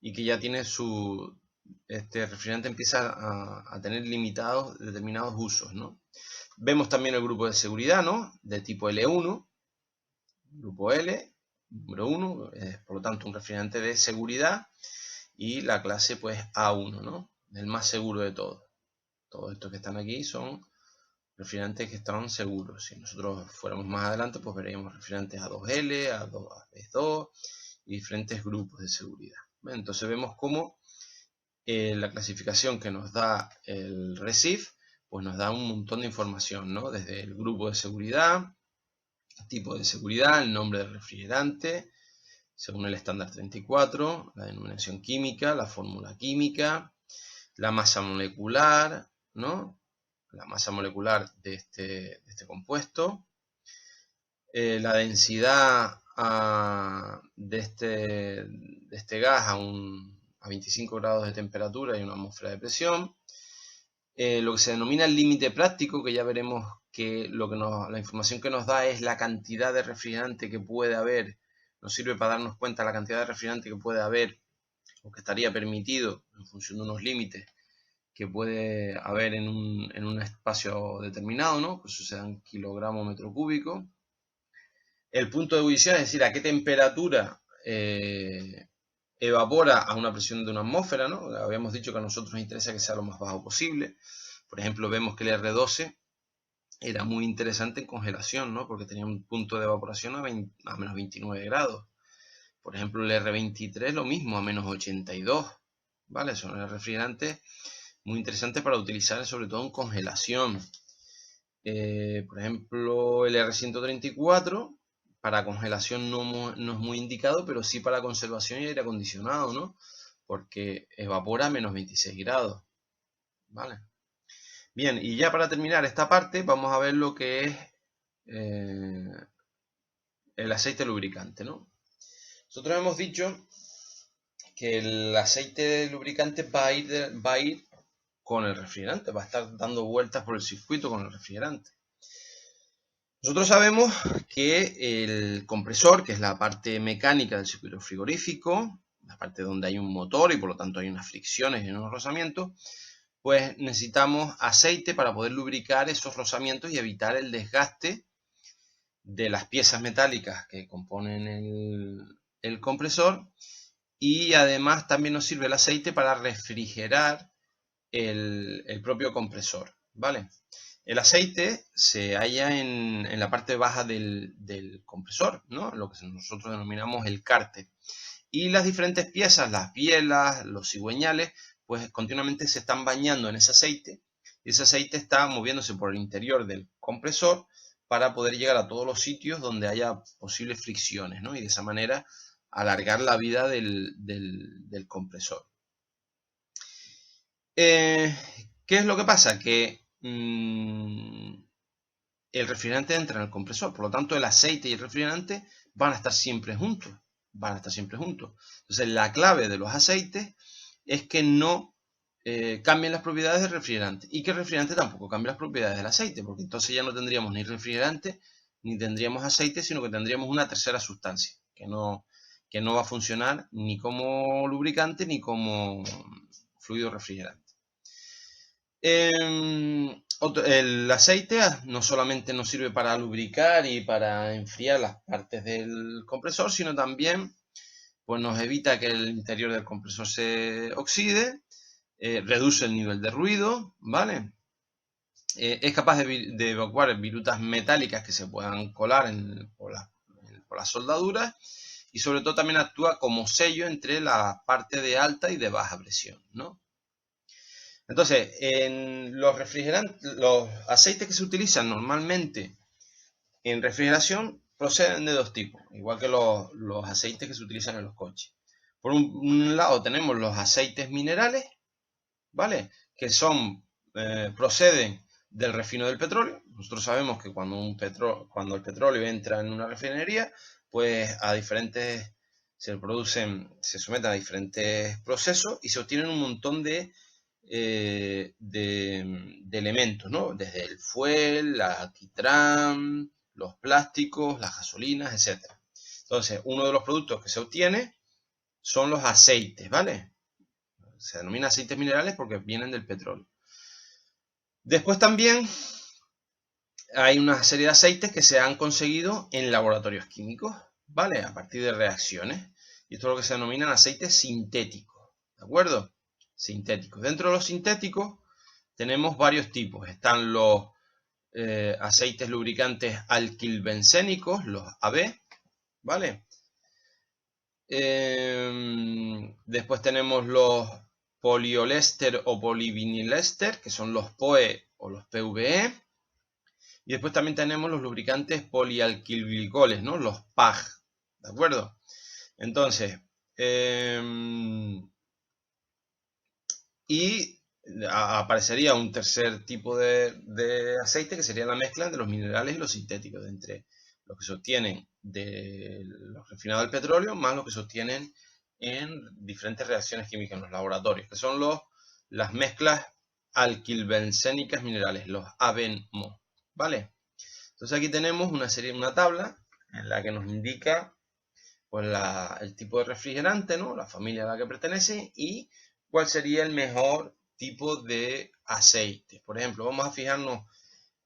Y que ya tiene este refrigerante empieza a tener limitados determinados usos, ¿no? Vemos también el grupo de seguridad, ¿no? De tipo L1, grupo L, número 1, es por lo tanto un refrigerante de seguridad, y la clase pues A1, ¿no? El más seguro de todos. Todos estos que están aquí son refrigerantes que están seguros. Si nosotros fuéramos más adelante, pues veríamos refrigerantes A2L, A2 y diferentes grupos de seguridad. Entonces vemos cómo la clasificación que nos da el RECIF, pues nos da un montón de información, ¿no? Desde el grupo de seguridad, tipo de seguridad, el nombre del refrigerante, según el estándar 34, la denominación química, la fórmula química, la masa molecular, ¿no? La masa molecular de este compuesto, la densidad de este gas a 25 grados de temperatura y una atmósfera de presión, lo que se denomina el límite práctico, que ya veremos que la información que nos da es la cantidad de refrigerante que puede haber, nos sirve para darnos cuenta de la cantidad de refrigerante que puede haber o que estaría permitido en función de unos límites que puede haber en un espacio determinado, ¿no? Pues eso se dan kilogramo metro cúbico. El punto de ebullición, es decir, a qué temperatura evapora a una presión de una atmósfera, ¿no? Habíamos dicho que a nosotros nos interesa que sea lo más bajo posible. Por ejemplo, vemos que el R12 era muy interesante en congelación, ¿no? Porque tenía un punto de evaporación a menos 29 grados. Por ejemplo, el R23 lo mismo, a menos 82. ¿Vale? Son refrigerantes muy interesantes para utilizar, sobre todo en congelación. Por ejemplo, el R134 para congelación no es muy indicado, pero sí para conservación y aire acondicionado, ¿no? Porque evapora a menos 26 grados. ¿Vale? Bien, y ya para terminar esta parte, vamos a ver lo que es el aceite lubricante, ¿no? Nosotros hemos dicho que el aceite lubricante va a ir con el refrigerante, va a estar dando vueltas por el circuito con el refrigerante. Nosotros sabemos que el compresor, que es la parte mecánica del circuito frigorífico, la parte donde hay un motor y por lo tanto hay unas fricciones y unos rozamientos, pues necesitamos aceite para poder lubricar esos rozamientos y evitar el desgaste de las piezas metálicas que componen el compresor, y además también nos sirve el aceite para refrigerar el propio compresor, ¿vale? El aceite se halla en la parte baja del compresor, ¿no? Lo que nosotros denominamos el cárter. Y las diferentes piezas, las bielas, los cigüeñales, pues continuamente se están bañando en ese aceite. Y ese aceite está moviéndose por el interior del compresor para poder llegar a todos los sitios donde haya posibles fricciones, ¿no? Y de esa manera alargar la vida del compresor. ¿Qué es lo que pasa? Que el refrigerante entra en el compresor, por lo tanto el aceite y el refrigerante van a estar siempre juntos. Entonces la clave de los aceites es que no cambien las propiedades del refrigerante, y que el refrigerante tampoco cambie las propiedades del aceite, porque entonces ya no tendríamos ni refrigerante ni tendríamos aceite, sino que tendríamos una tercera sustancia que no va a funcionar ni como lubricante ni como fluido refrigerante. El aceite no solamente nos sirve para lubricar y para enfriar las partes del compresor, sino también pues, nos evita que el interior del compresor se oxide, reduce el nivel de ruido, ¿vale? Es capaz de evacuar virutas metálicas que se puedan colar por las soldaduras, y sobre todo también actúa como sello entre la parte de alta y de baja presión, ¿no? Entonces, en los aceites que se utilizan normalmente en refrigeración proceden de dos tipos, igual que los aceites que se utilizan en los coches. Por un lado tenemos los aceites minerales, ¿vale? Que proceden del refino del petróleo. Nosotros sabemos que cuando el petróleo entra en una refinería, pues se someten a diferentes procesos y se obtienen un montón de elementos, ¿no? Desde el fuel, la alquitrán, los plásticos, las gasolinas, etc. Entonces, uno de los productos que se obtiene son los aceites, ¿vale? Se denomina aceites minerales porque vienen del petróleo. Después también hay una serie de aceites que se han conseguido en laboratorios químicos, ¿vale? A partir de reacciones. Y esto es lo que se denominan aceites sintéticos, ¿de acuerdo? Sintéticos. Dentro de los sintéticos tenemos varios tipos. Están los aceites lubricantes alquilbencénicos, los AB, ¿vale? Después tenemos los poliolester o polivinilester, que son los POE o los PVE. Y después también tenemos los lubricantes polialquilglicoles, ¿no? Los PAG, ¿de acuerdo? Entonces, y aparecería un tercer tipo de aceite, que sería la mezcla de los minerales y los sintéticos, entre los que se obtienen de los refinados del petróleo más los que se obtienen en diferentes reacciones químicas en los laboratorios, que son las mezclas alquilbencénicas minerales, los ABENMO, ¿vale? Entonces aquí tenemos una tabla en la que nos indica pues, el tipo de refrigerante, ¿no? La familia a la que pertenece y cuál sería el mejor tipo de aceite. Por ejemplo, vamos a fijarnos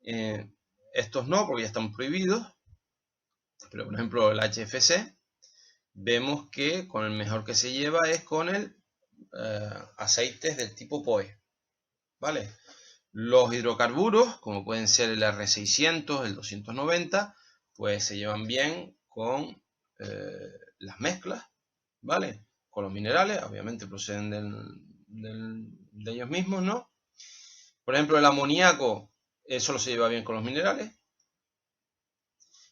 en estos no, porque ya están prohibidos, pero por ejemplo el HFC, vemos que con el mejor que se lleva es con el aceites del tipo POE, ¿vale? Los hidrocarburos, como pueden ser el R600, el 290, pues se llevan bien con las mezclas, ¿vale? Con los minerales, obviamente proceden de ellos mismos, ¿no? Por ejemplo, el amoníaco solo se lleva bien con los minerales.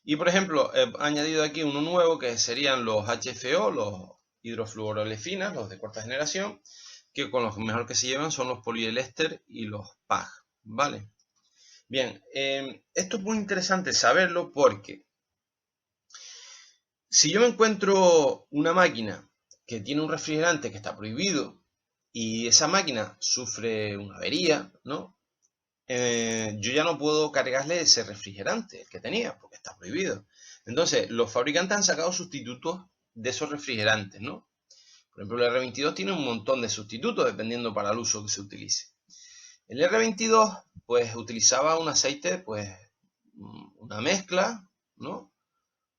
Y por ejemplo, he añadido aquí uno nuevo que serían los HFO, los hidrofluorolefinas, los de cuarta generación, que con los mejor que se llevan son los poliéster y los PAG, ¿vale? Bien, esto es muy interesante saberlo porque si yo me encuentro una máquina que tiene un refrigerante que está prohibido y esa máquina sufre una avería, ¿no? Yo ya no puedo cargarle ese refrigerante, el que tenía, porque está prohibido. Entonces, los fabricantes han sacado sustitutos de esos refrigerantes, ¿no? Por ejemplo, el R22 tiene un montón de sustitutos dependiendo para el uso que se utilice. El R22, pues, utilizaba un aceite, pues, una mezcla, ¿no?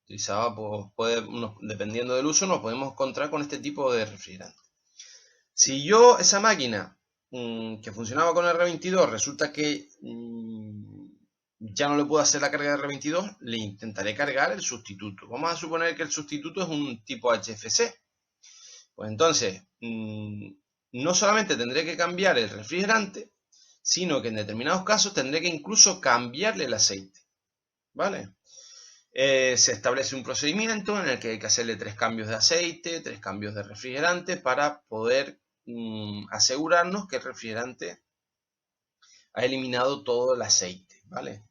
Utilizaba, pues, dependiendo del uso, nos podemos encontrar con este tipo de refrigerante. Si yo, esa máquina que funcionaba con el R22, resulta que ya no le puedo hacer la carga de R22, le intentaré cargar el sustituto. Vamos a suponer que el sustituto es un tipo HFC. Pues entonces, no solamente tendré que cambiar el refrigerante, sino que en determinados casos tendré que incluso cambiarle el aceite. ¿Vale? Se establece un procedimiento en el que hay que hacerle 3 cambios de aceite, 3 cambios de refrigerante para poder asegurarnos que el refrigerante ha eliminado todo el aceite, ¿vale?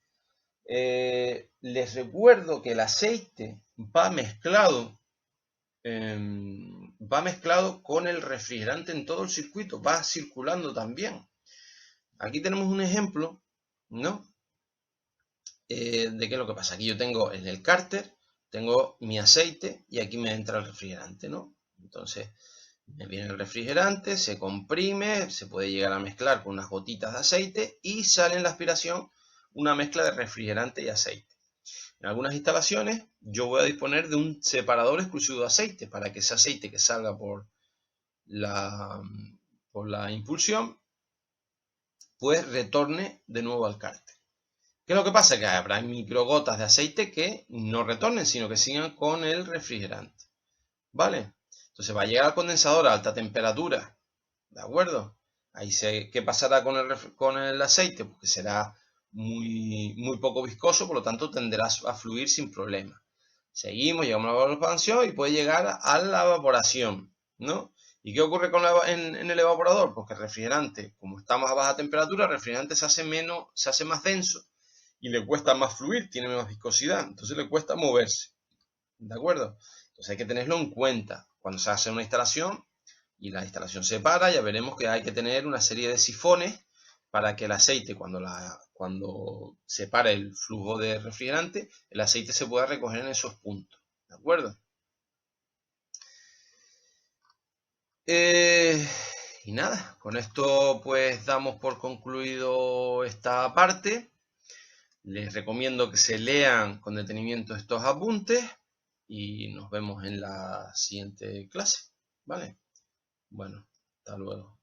Les recuerdo que el aceite va mezclado con el refrigerante en todo el circuito, va circulando también. Aquí tenemos un ejemplo, ¿no? De qué es lo que pasa. Aquí yo tengo en el cárter, tengo mi aceite y aquí me entra el refrigerante, ¿no? Entonces, me viene el refrigerante, se comprime, se puede llegar a mezclar con unas gotitas de aceite y sale en la aspiración una mezcla de refrigerante y aceite. En algunas instalaciones yo voy a disponer de un separador exclusivo de aceite para que ese aceite que salga por la impulsión pues retorne de nuevo al cárter. ¿Qué es lo que pasa? Que habrá microgotas de aceite que no retornen, sino que sigan con el refrigerante. ¿Vale? Entonces va a llegar al condensador a alta temperatura. ¿De acuerdo? Ahí ¿qué pasará con el aceite? Pues que será muy poco viscoso, por lo tanto tenderá a fluir sin problema. Seguimos, llegamos a la expansión y puede llegar a la evaporación, ¿no? ¿Y qué ocurre en el evaporador? Pues que el refrigerante, como estamos a baja temperatura, el refrigerante se hace más denso y le cuesta más fluir, tiene menos viscosidad, entonces le cuesta moverse, ¿de acuerdo? Entonces hay que tenerlo en cuenta cuando se hace una instalación y la instalación se para, ya veremos que hay que tener una serie de sifones para que el aceite, cuando se pare el flujo de refrigerante, el aceite se pueda recoger en esos puntos, ¿de acuerdo? Y nada, con esto pues damos por concluido esta parte. Les recomiendo que se lean con detenimiento estos apuntes y nos vemos en la siguiente clase, ¿vale? Bueno, hasta luego.